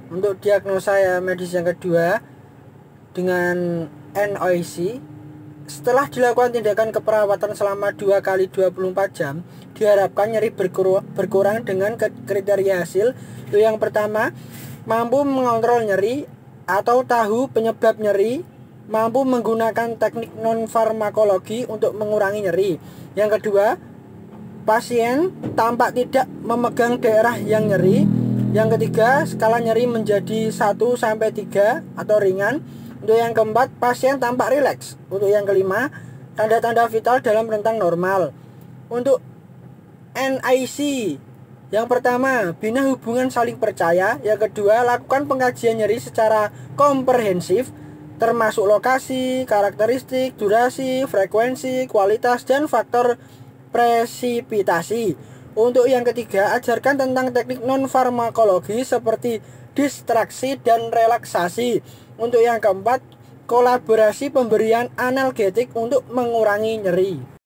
Untuk diagnosa medis yang kedua dengan NOIC, setelah dilakukan tindakan keperawatan selama 2 kali 24 jam, diharapkan nyeri berkurang dengan kriteria hasil. Yang pertama, mampu mengontrol nyeri atau tahu penyebab nyeri, mampu menggunakan teknik non-farmakologi untuk mengurangi nyeri. Yang kedua, pasien tampak tidak memegang daerah yang nyeri. Yang ketiga, skala nyeri menjadi 1-3 atau ringan. Untuk yang keempat, pasien tampak rileks. Untuk yang kelima, tanda-tanda vital dalam rentang normal. Untuk NIC, yang pertama, bina hubungan saling percaya. Yang kedua, lakukan pengkajian nyeri secara komprehensif. termasuk lokasi, karakteristik, durasi, frekuensi, kualitas, dan faktor presipitasi. Untuk yang ketiga, ajarkan tentang teknik non-farmakologi seperti distraksi dan relaksasi. Untuk yang keempat, kolaborasi pemberian analgetik untuk mengurangi nyeri.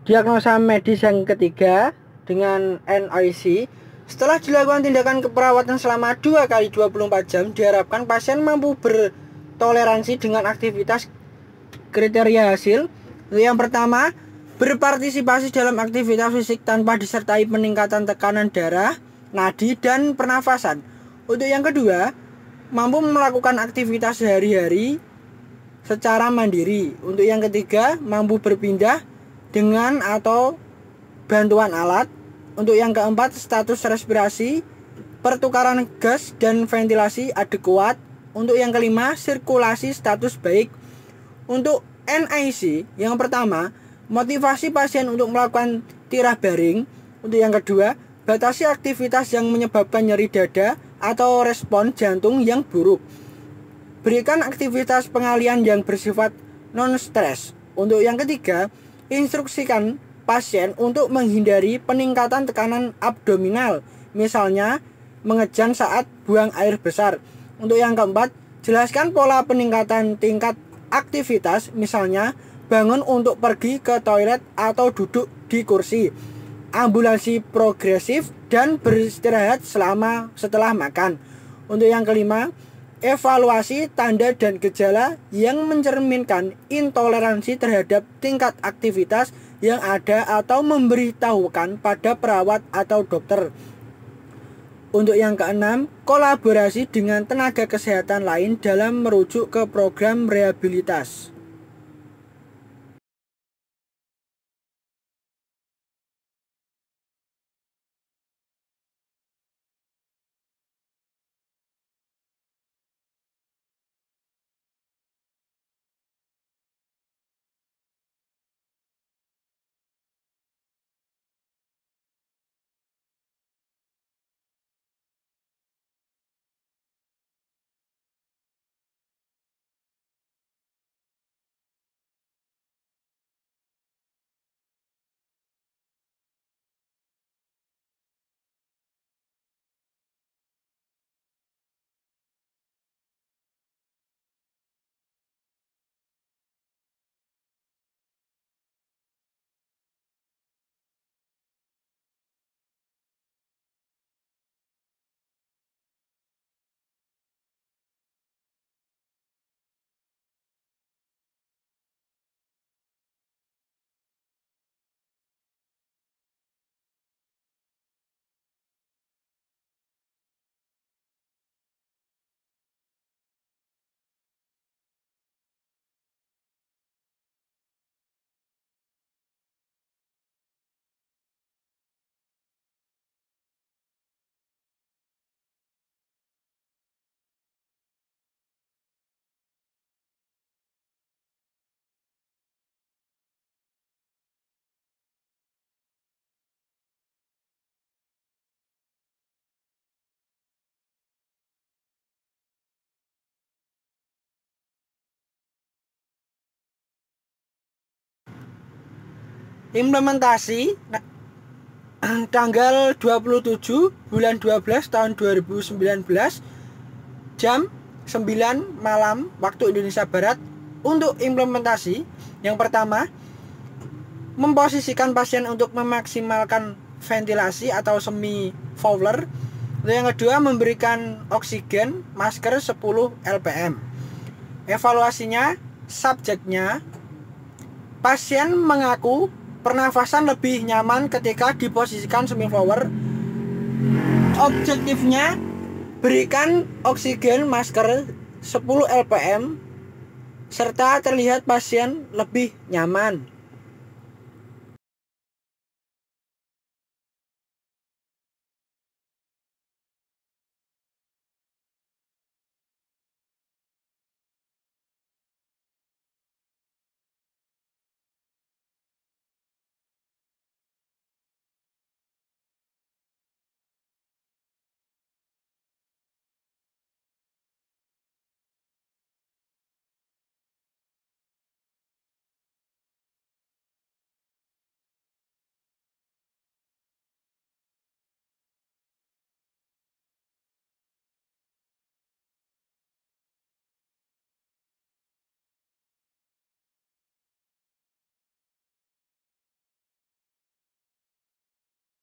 Diagnosa medis yang ketiga dengan NIC. Setelah dilakukan tindakan keperawatan selama 2 kali 24 jam, diharapkan pasien mampu bertoleransi dengan aktivitas kriteria hasil. Yang pertama, berpartisipasi dalam aktivitas fisik tanpa disertai peningkatan tekanan darah, nadi, dan pernafasan. Untuk yang kedua, mampu melakukan aktivitas sehari-hari secara mandiri. Untuk yang ketiga, mampu berpindah dengan atau bantuan alat. Untuk yang keempat, status respirasi, pertukaran gas dan ventilasi adekuat. Untuk yang kelima, sirkulasi status baik. Untuk NIC, yang pertama, motivasi pasien untuk melakukan tirah baring. Untuk yang kedua, batasi aktivitas yang menyebabkan nyeri dada atau respon jantung yang buruk. Berikan aktivitas pengalihan yang bersifat non-stres. Untuk yang ketiga, instruksikan pasien untuk menghindari peningkatan tekanan abdominal, misalnya mengejan saat buang air besar. Untuk yang keempat, jelaskan pola peningkatan tingkat aktivitas, misalnya bangun untuk pergi ke toilet atau duduk di kursi, ambulasi progresif, dan beristirahat setelah makan. Untuk yang kelima, evaluasi tanda dan gejala yang mencerminkan intoleransi terhadap tingkat aktivitas yang ada atau memberitahukan pada perawat atau dokter. Untuk yang keenam, kolaborasi dengan tenaga kesehatan lain dalam merujuk ke program rehabilitas. Implementasi tanggal 27 bulan 12 tahun 2019 jam 9 malam waktu Indonesia Barat. Untuk implementasi yang pertama, memposisikan pasien untuk memaksimalkan ventilasi atau semi Fowler. Yang kedua, memberikan oksigen masker 10 lpm. Evaluasinya, subjeknya, pasien mengaku pernafasan lebih nyaman ketika diposisikan semi Fowler. Objektifnya, berikan oksigen masker 10 lpm serta terlihat pasien lebih nyaman.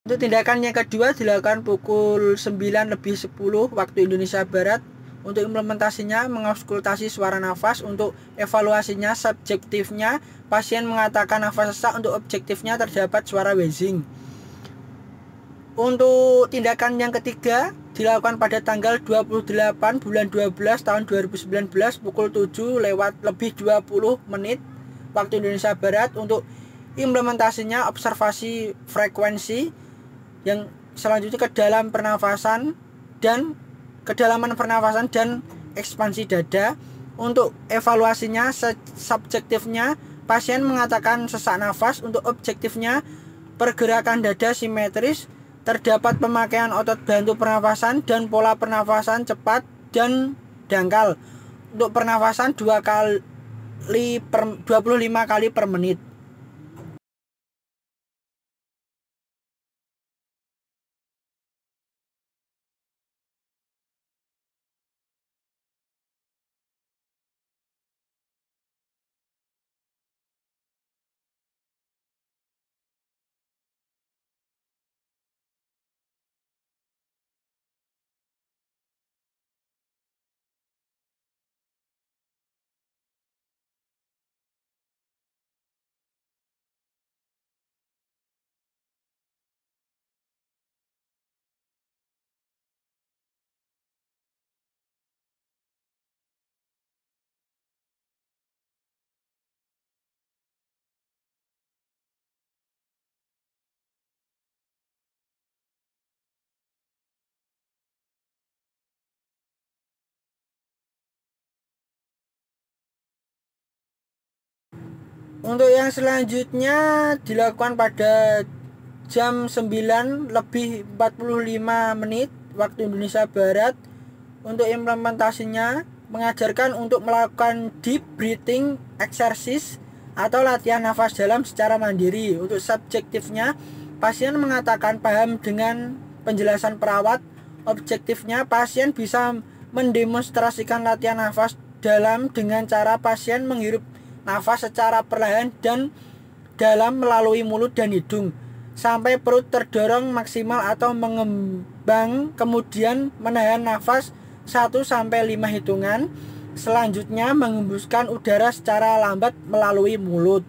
Untuk tindakan yang kedua dilakukan pukul 9:10 waktu Indonesia Barat. Untuk implementasinya, mengauskultasi suara nafas. Untuk evaluasinya, subjektifnya, pasien mengatakan nafas sesak. Untuk objektifnya, terdapat suara wheezing. Untuk tindakan yang ketiga dilakukan pada tanggal 28 bulan 12 tahun 2019 pukul 7:20 waktu Indonesia Barat. Untuk implementasinya, observasi frekuensi yang selanjutnya kedalaman pernafasan dan ekspansi dada. Untuk evaluasinya, subjektifnya, pasien mengatakan sesak nafas. Untuk objektifnya, pergerakan dada simetris, terdapat pemakaian otot bantu pernafasan dan pola pernafasan cepat dan dangkal. Untuk pernafasan 25 kali per menit. Untuk yang selanjutnya dilakukan pada jam 9:45 waktu Indonesia Barat. Untuk implementasinya, mengajarkan untuk melakukan deep breathing exercise atau latihan nafas dalam secara mandiri. Untuk subjektifnya, pasien mengatakan paham dengan penjelasan perawat. Objektifnya, pasien bisa mendemonstrasikan latihan nafas dalam dengan cara pasien menghirup nafas secara perlahan dan dalam melalui mulut dan hidung sampai perut terdorong maksimal atau mengembang, kemudian menahan nafas 1-5 hitungan. Selanjutnya menghembuskan udara secara lambat melalui mulut.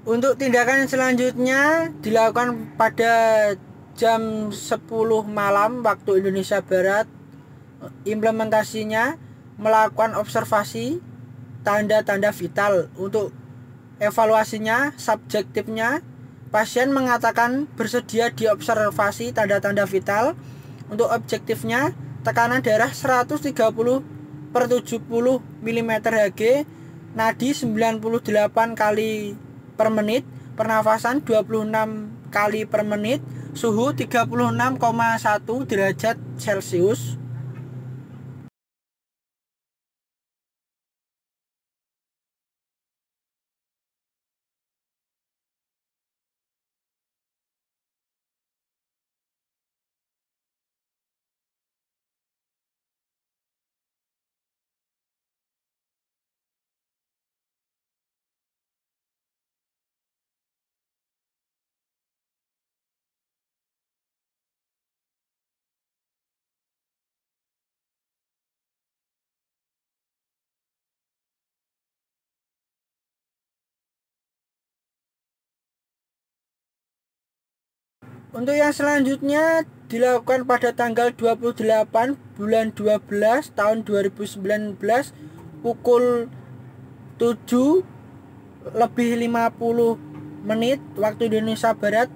Untuk tindakan selanjutnya dilakukan pada jam 10 malam waktu Indonesia Barat. Implementasinya melakukan observasi tanda-tanda vital. Untuk evaluasinya, subjektifnya, pasien mengatakan bersedia diobservasi tanda-tanda vital. Untuk objektifnya, tekanan darah 130 per 70 mm Hg, nadi 98 kali per menit, pernafasan 26 kali per menit, suhu 36,1 derajat Celcius. Untuk yang selanjutnya dilakukan pada tanggal 28 bulan 12 tahun 2019 pukul 7 lebih 50 menit waktu Indonesia Barat.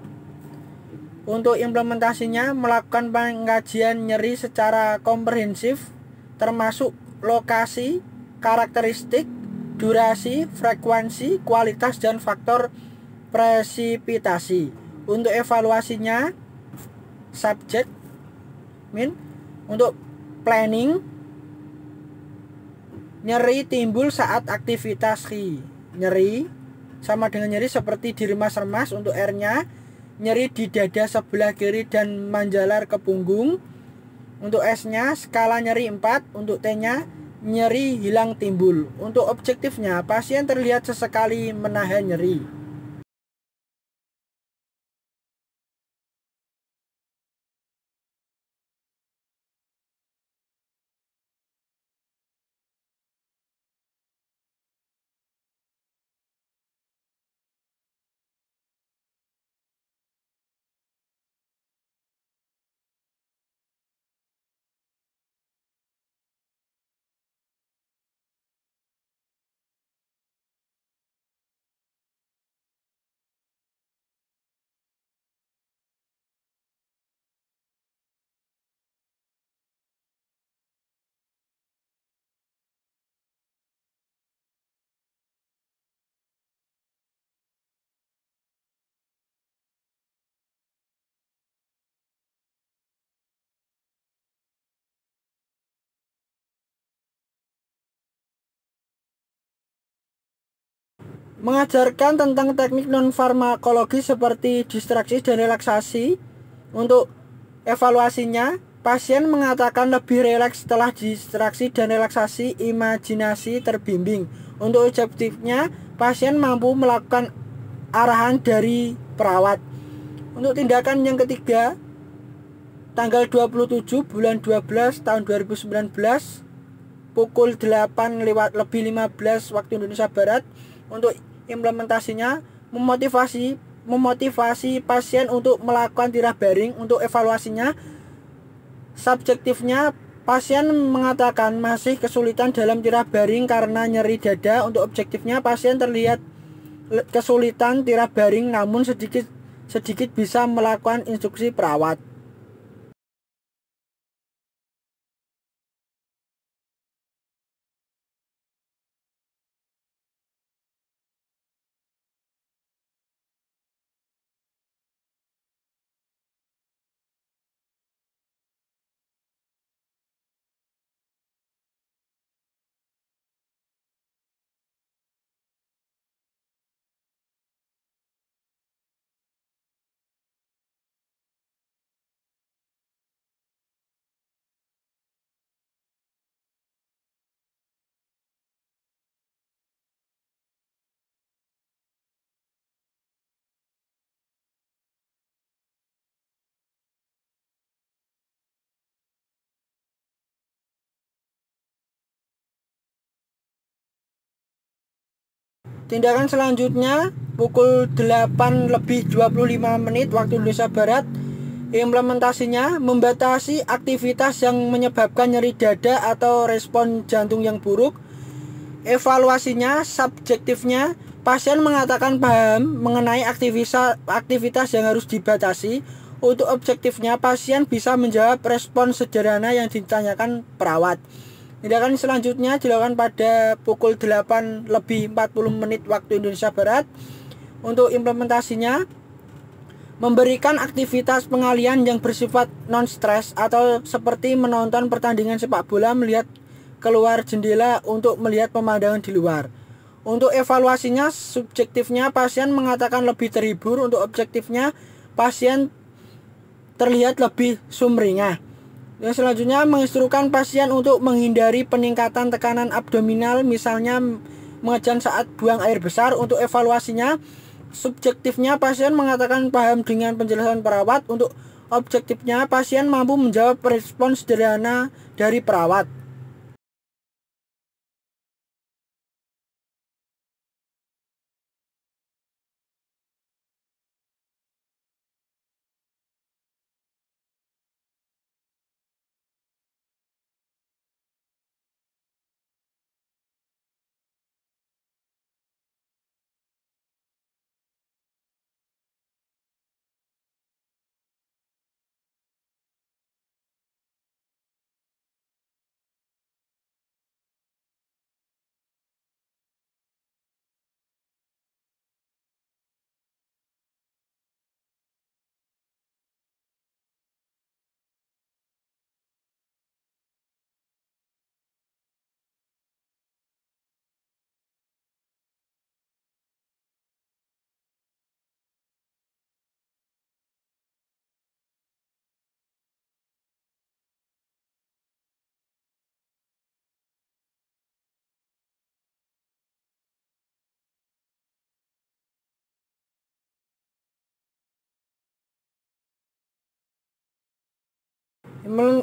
Untuk implementasinya melakukan pengkajian nyeri secara komprehensif termasuk lokasi, karakteristik, durasi, frekuensi, kualitas, dan faktor presipitasi. Untuk evaluasinya subjek untuk planning, nyeri timbul saat aktivitas nyeri sama dengan nyeri seperti di remas-remas. Untuk R-nya nyeri di dada sebelah kiri dan menjalar ke punggung. Untuk S-nya skala nyeri 4. Untuk T-nya nyeri hilang timbul. Untuk objektifnya pasien terlihat sesekali menahan nyeri. Mengajarkan tentang teknik non-farmakologi seperti distraksi dan relaksasi. Untuk evaluasinya, pasien mengatakan lebih rileks setelah distraksi dan relaksasi imajinasi terbimbing. Untuk objektifnya, pasien mampu melakukan arahan dari perawat. Untuk tindakan yang ketiga, tanggal 27 bulan 12 tahun 2019 pukul 8 lewat lebih 15 waktu Indonesia Barat. Untuk implementasinya memotivasi pasien untuk melakukan tirah baring. Untuk evaluasinya subjektifnya, pasien mengatakan masih kesulitan dalam tirah baring karena nyeri dada. Untuk objektifnya, pasien terlihat kesulitan tirah baring namun sedikit bisa melakukan instruksi perawat. Tindakan selanjutnya pukul 8:25 waktu Indonesia Barat. Implementasinya membatasi aktivitas yang menyebabkan nyeri dada atau respon jantung yang buruk. Evaluasinya, subjektifnya, pasien mengatakan paham mengenai aktivitas yang harus dibatasi. Untuk objektifnya, pasien bisa menjawab respon sederhana yang ditanyakan perawat. Tindakan selanjutnya dilakukan pada pukul 8:40 waktu Indonesia Barat. Untuk implementasinya, memberikan aktivitas pengalihan yang bersifat non-stres atau seperti menonton pertandingan sepak bola, melihat keluar jendela untuk melihat pemandangan di luar. Untuk evaluasinya, subjektifnya pasien mengatakan lebih terhibur. Untuk objektifnya, pasien terlihat lebih sumringah. Yang selanjutnya, menginstruksikan pasien untuk menghindari peningkatan tekanan abdominal, misalnya mengejan saat buang air besar. Untuk evaluasinya, subjektifnya pasien mengatakan paham dengan penjelasan perawat. Untuk objektifnya, pasien mampu menjawab respon sederhana dari perawat.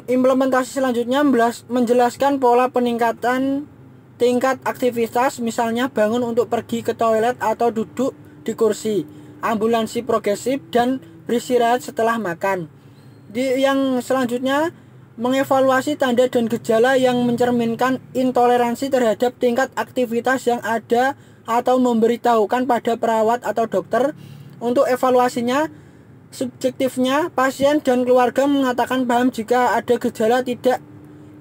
Implementasi selanjutnya menjelaskan pola peningkatan tingkat aktivitas, misalnya bangun untuk pergi ke toilet atau duduk di kursi, ambulansi progresif, dan beristirahat setelah makan. Yang selanjutnya, mengevaluasi tanda dan gejala yang mencerminkan intoleransi terhadap tingkat aktivitas yang ada atau memberitahukan pada perawat atau dokter. Untuk evaluasinya, subjektifnya, pasien dan keluarga mengatakan paham jika ada gejala tidak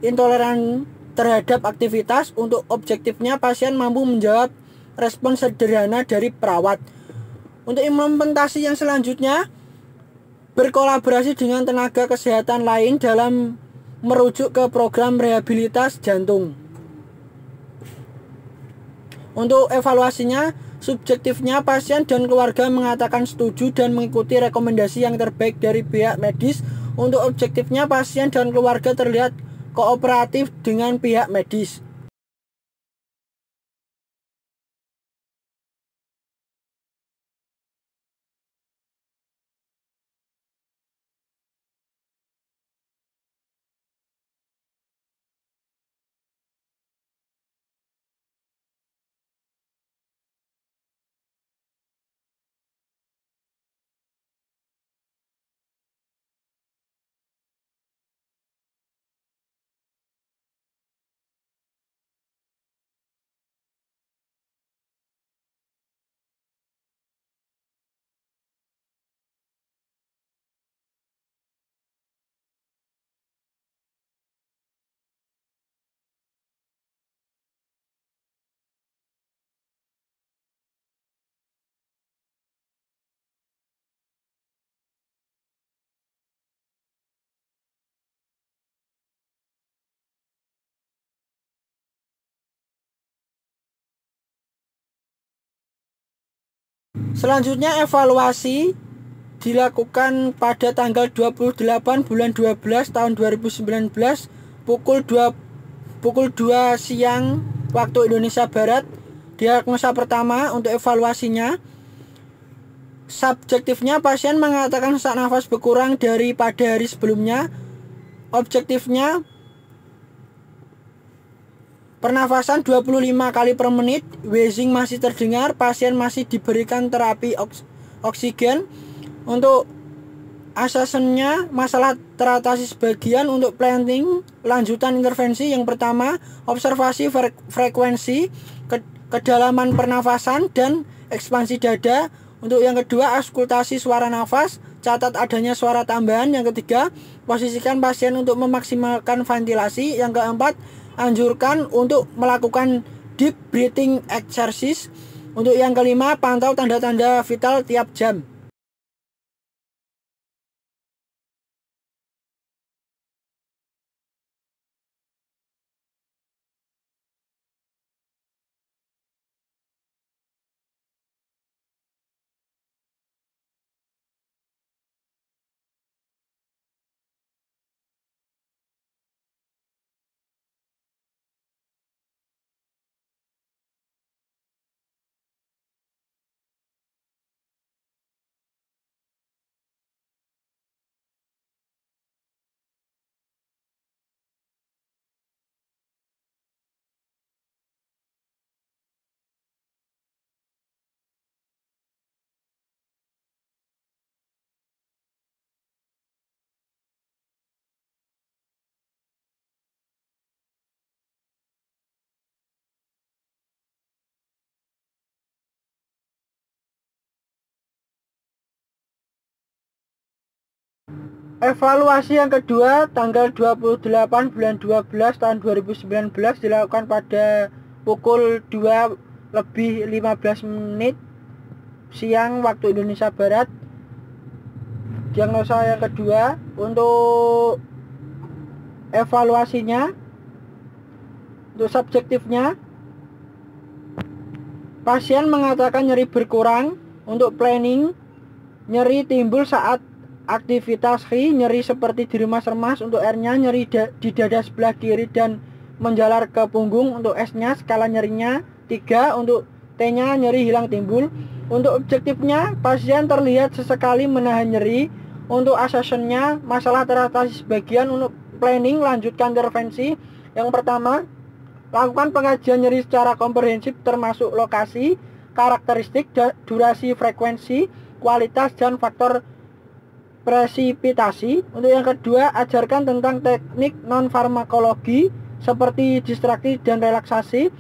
intoleran terhadap aktivitas. Untuk objektifnya, pasien mampu menjawab respon sederhana dari perawat. Untuk implementasi yang selanjutnya, berkolaborasi dengan tenaga kesehatan lain dalam merujuk ke program rehabilitas jantung. Untuk evaluasinya, subjektifnya, pasien dan keluarga mengatakan setuju dan mengikuti rekomendasi yang terbaik dari pihak medis. Untuk objektifnya, pasien dan keluarga terlihat kooperatif dengan pihak medis. Selanjutnya, evaluasi dilakukan pada tanggal 28 bulan 12 tahun 2019 pukul 2 siang waktu Indonesia Barat. Diagnosa pertama untuk evaluasinya, subjektifnya, pasien mengatakan sesak nafas berkurang daripada hari sebelumnya. Objektifnya, pernafasan 25 kali per menit, wheezing masih terdengar, pasien masih diberikan terapi oksigen. Untuk assessmentnya, masalah teratasi sebagian. Untuk planning, lanjutan intervensi yang pertama, observasi frekuensi, kedalaman pernafasan, dan ekspansi dada. Untuk yang kedua, auskultasi suara nafas, catat adanya suara tambahan. Yang ketiga, posisikan pasien untuk memaksimalkan ventilasi. Yang keempat, anjurkan untuk melakukan deep breathing exercise. Untuk yang kelima, pantau tanda-tanda vital tiap jam. Evaluasi yang kedua tanggal 28 bulan 12 tahun 2019 dilakukan pada pukul 2:15 siang waktu Indonesia Barat. Diagnosa yang kedua, untuk evaluasinya, untuk subjektifnya, pasien mengatakan nyeri berkurang. Untuk planning, nyeri timbul saat aktivitas nyeri seperti diremas-remas. Untuk R-nya, nyeri di dada sebelah kiri dan menjalar ke punggung. Untuk S-nya, skala nyerinya 3. Untuk T-nya, nyeri hilang timbul. Untuk objektifnya, pasien terlihat sesekali menahan nyeri. Untuk assessmentnya, masalah teratasi sebagian. Untuk planning, lanjutkan intervensi. Yang pertama, lakukan pengkajian nyeri secara komprehensif termasuk lokasi, karakteristik, durasi, frekuensi, kualitas, dan faktor presipitasi. Untuk yang kedua, ajarkan tentang teknik non-farmakologi seperti distraksi dan relaksasi.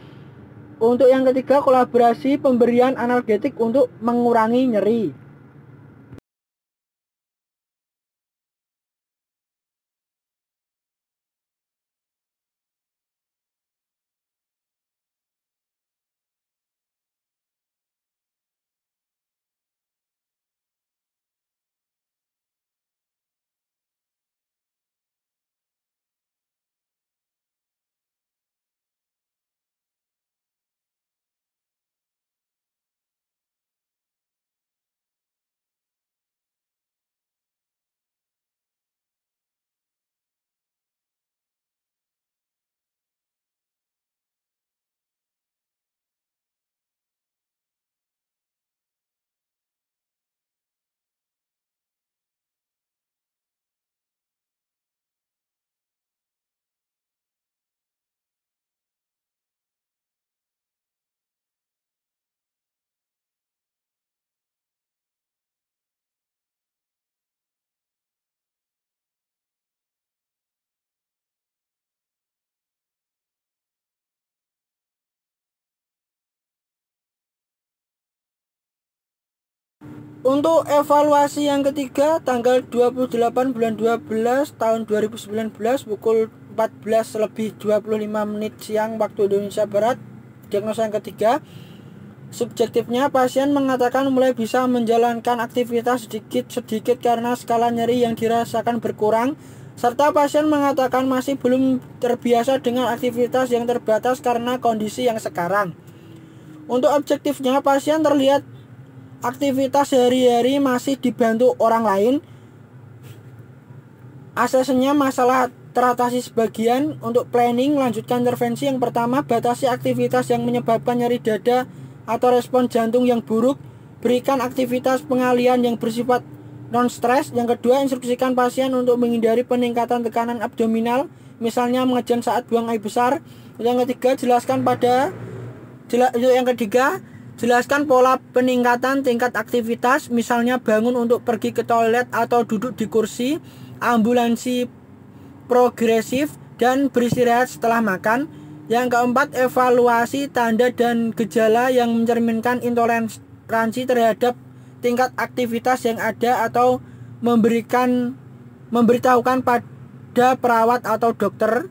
Untuk yang ketiga, kolaborasi pemberian analgetik untuk mengurangi nyeri. Untuk evaluasi yang ketiga tanggal 28 bulan 12 tahun 2019 pukul 14:25 siang waktu Indonesia Barat. Diagnosa yang ketiga, subjektifnya pasien mengatakan mulai bisa menjalankan aktivitas sedikit-sedikit karena skala nyeri yang dirasakan berkurang, serta pasien mengatakan masih belum terbiasa dengan aktivitas yang terbatas karena kondisi yang sekarang. Untuk objektifnya, pasien terlihat aktivitas sehari-hari masih dibantu orang lain. Asesmennya masalah teratasi sebagian. Untuk planning, lanjutkan intervensi. Yang pertama, batasi aktivitas yang menyebabkan nyeri dada atau respon jantung yang buruk. Berikan aktivitas pengalihan yang bersifat non-stres. Yang kedua, instruksikan pasien untuk menghindari peningkatan tekanan abdominal misalnya mengejan saat buang air besar. Yang ketiga, jelaskan pola peningkatan tingkat aktivitas, misalnya bangun untuk pergi ke toilet atau duduk di kursi, ambulansi progresif, dan beristirahat setelah makan. Yang keempat, evaluasi tanda dan gejala yang mencerminkan intoleransi terhadap tingkat aktivitas yang ada atau memberitahukan pada perawat atau dokter.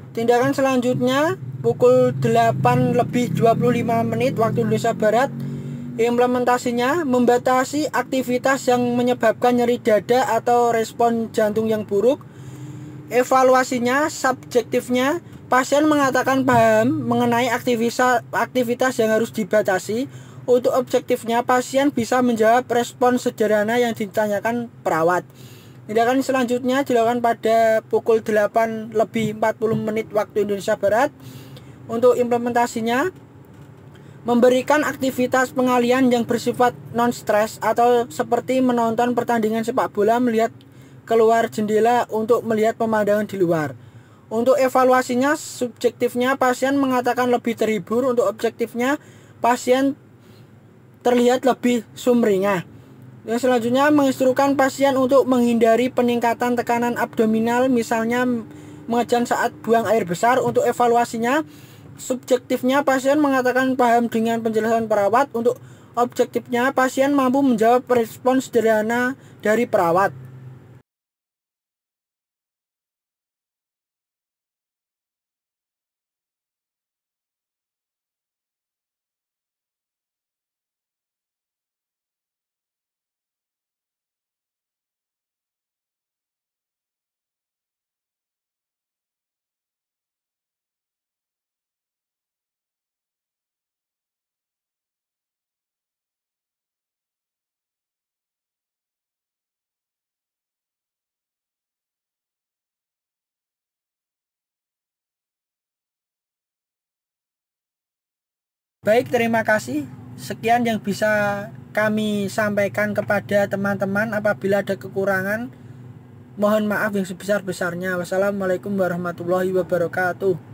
Tindakan selanjutnya, pukul 8:25 waktu Indonesia Barat. Implementasinya, membatasi aktivitas yang menyebabkan nyeri dada atau respon jantung yang buruk. Evaluasinya, subjektifnya, pasien mengatakan paham mengenai aktivitas yang harus dibatasi. Untuk objektifnya, pasien bisa menjawab respon sederhana yang ditanyakan perawat. Tindakan selanjutnya dilakukan pada pukul 8:40 waktu Indonesia Barat. Untuk implementasinya, memberikan aktivitas pengalihan yang bersifat non-stres atau seperti menonton pertandingan sepak bola, melihat keluar jendela untuk melihat pemandangan di luar. Untuk evaluasinya, subjektifnya pasien mengatakan lebih terhibur. Untuk objektifnya, pasien terlihat lebih sumringah. Yang selanjutnya, menginstruksikan pasien untuk menghindari peningkatan tekanan abdominal, misalnya mengejan saat buang air besar. Untuk evaluasinya, subjektifnya pasien mengatakan paham dengan penjelasan perawat. Untuk objektifnya, pasien mampu menjawab respon sederhana dari perawat. Baik, terima kasih. Sekian yang bisa kami sampaikan kepada teman-teman. Apabila ada kekurangan, mohon maaf yang sebesar-besarnya. Wassalamualaikum warahmatullahi wabarakatuh.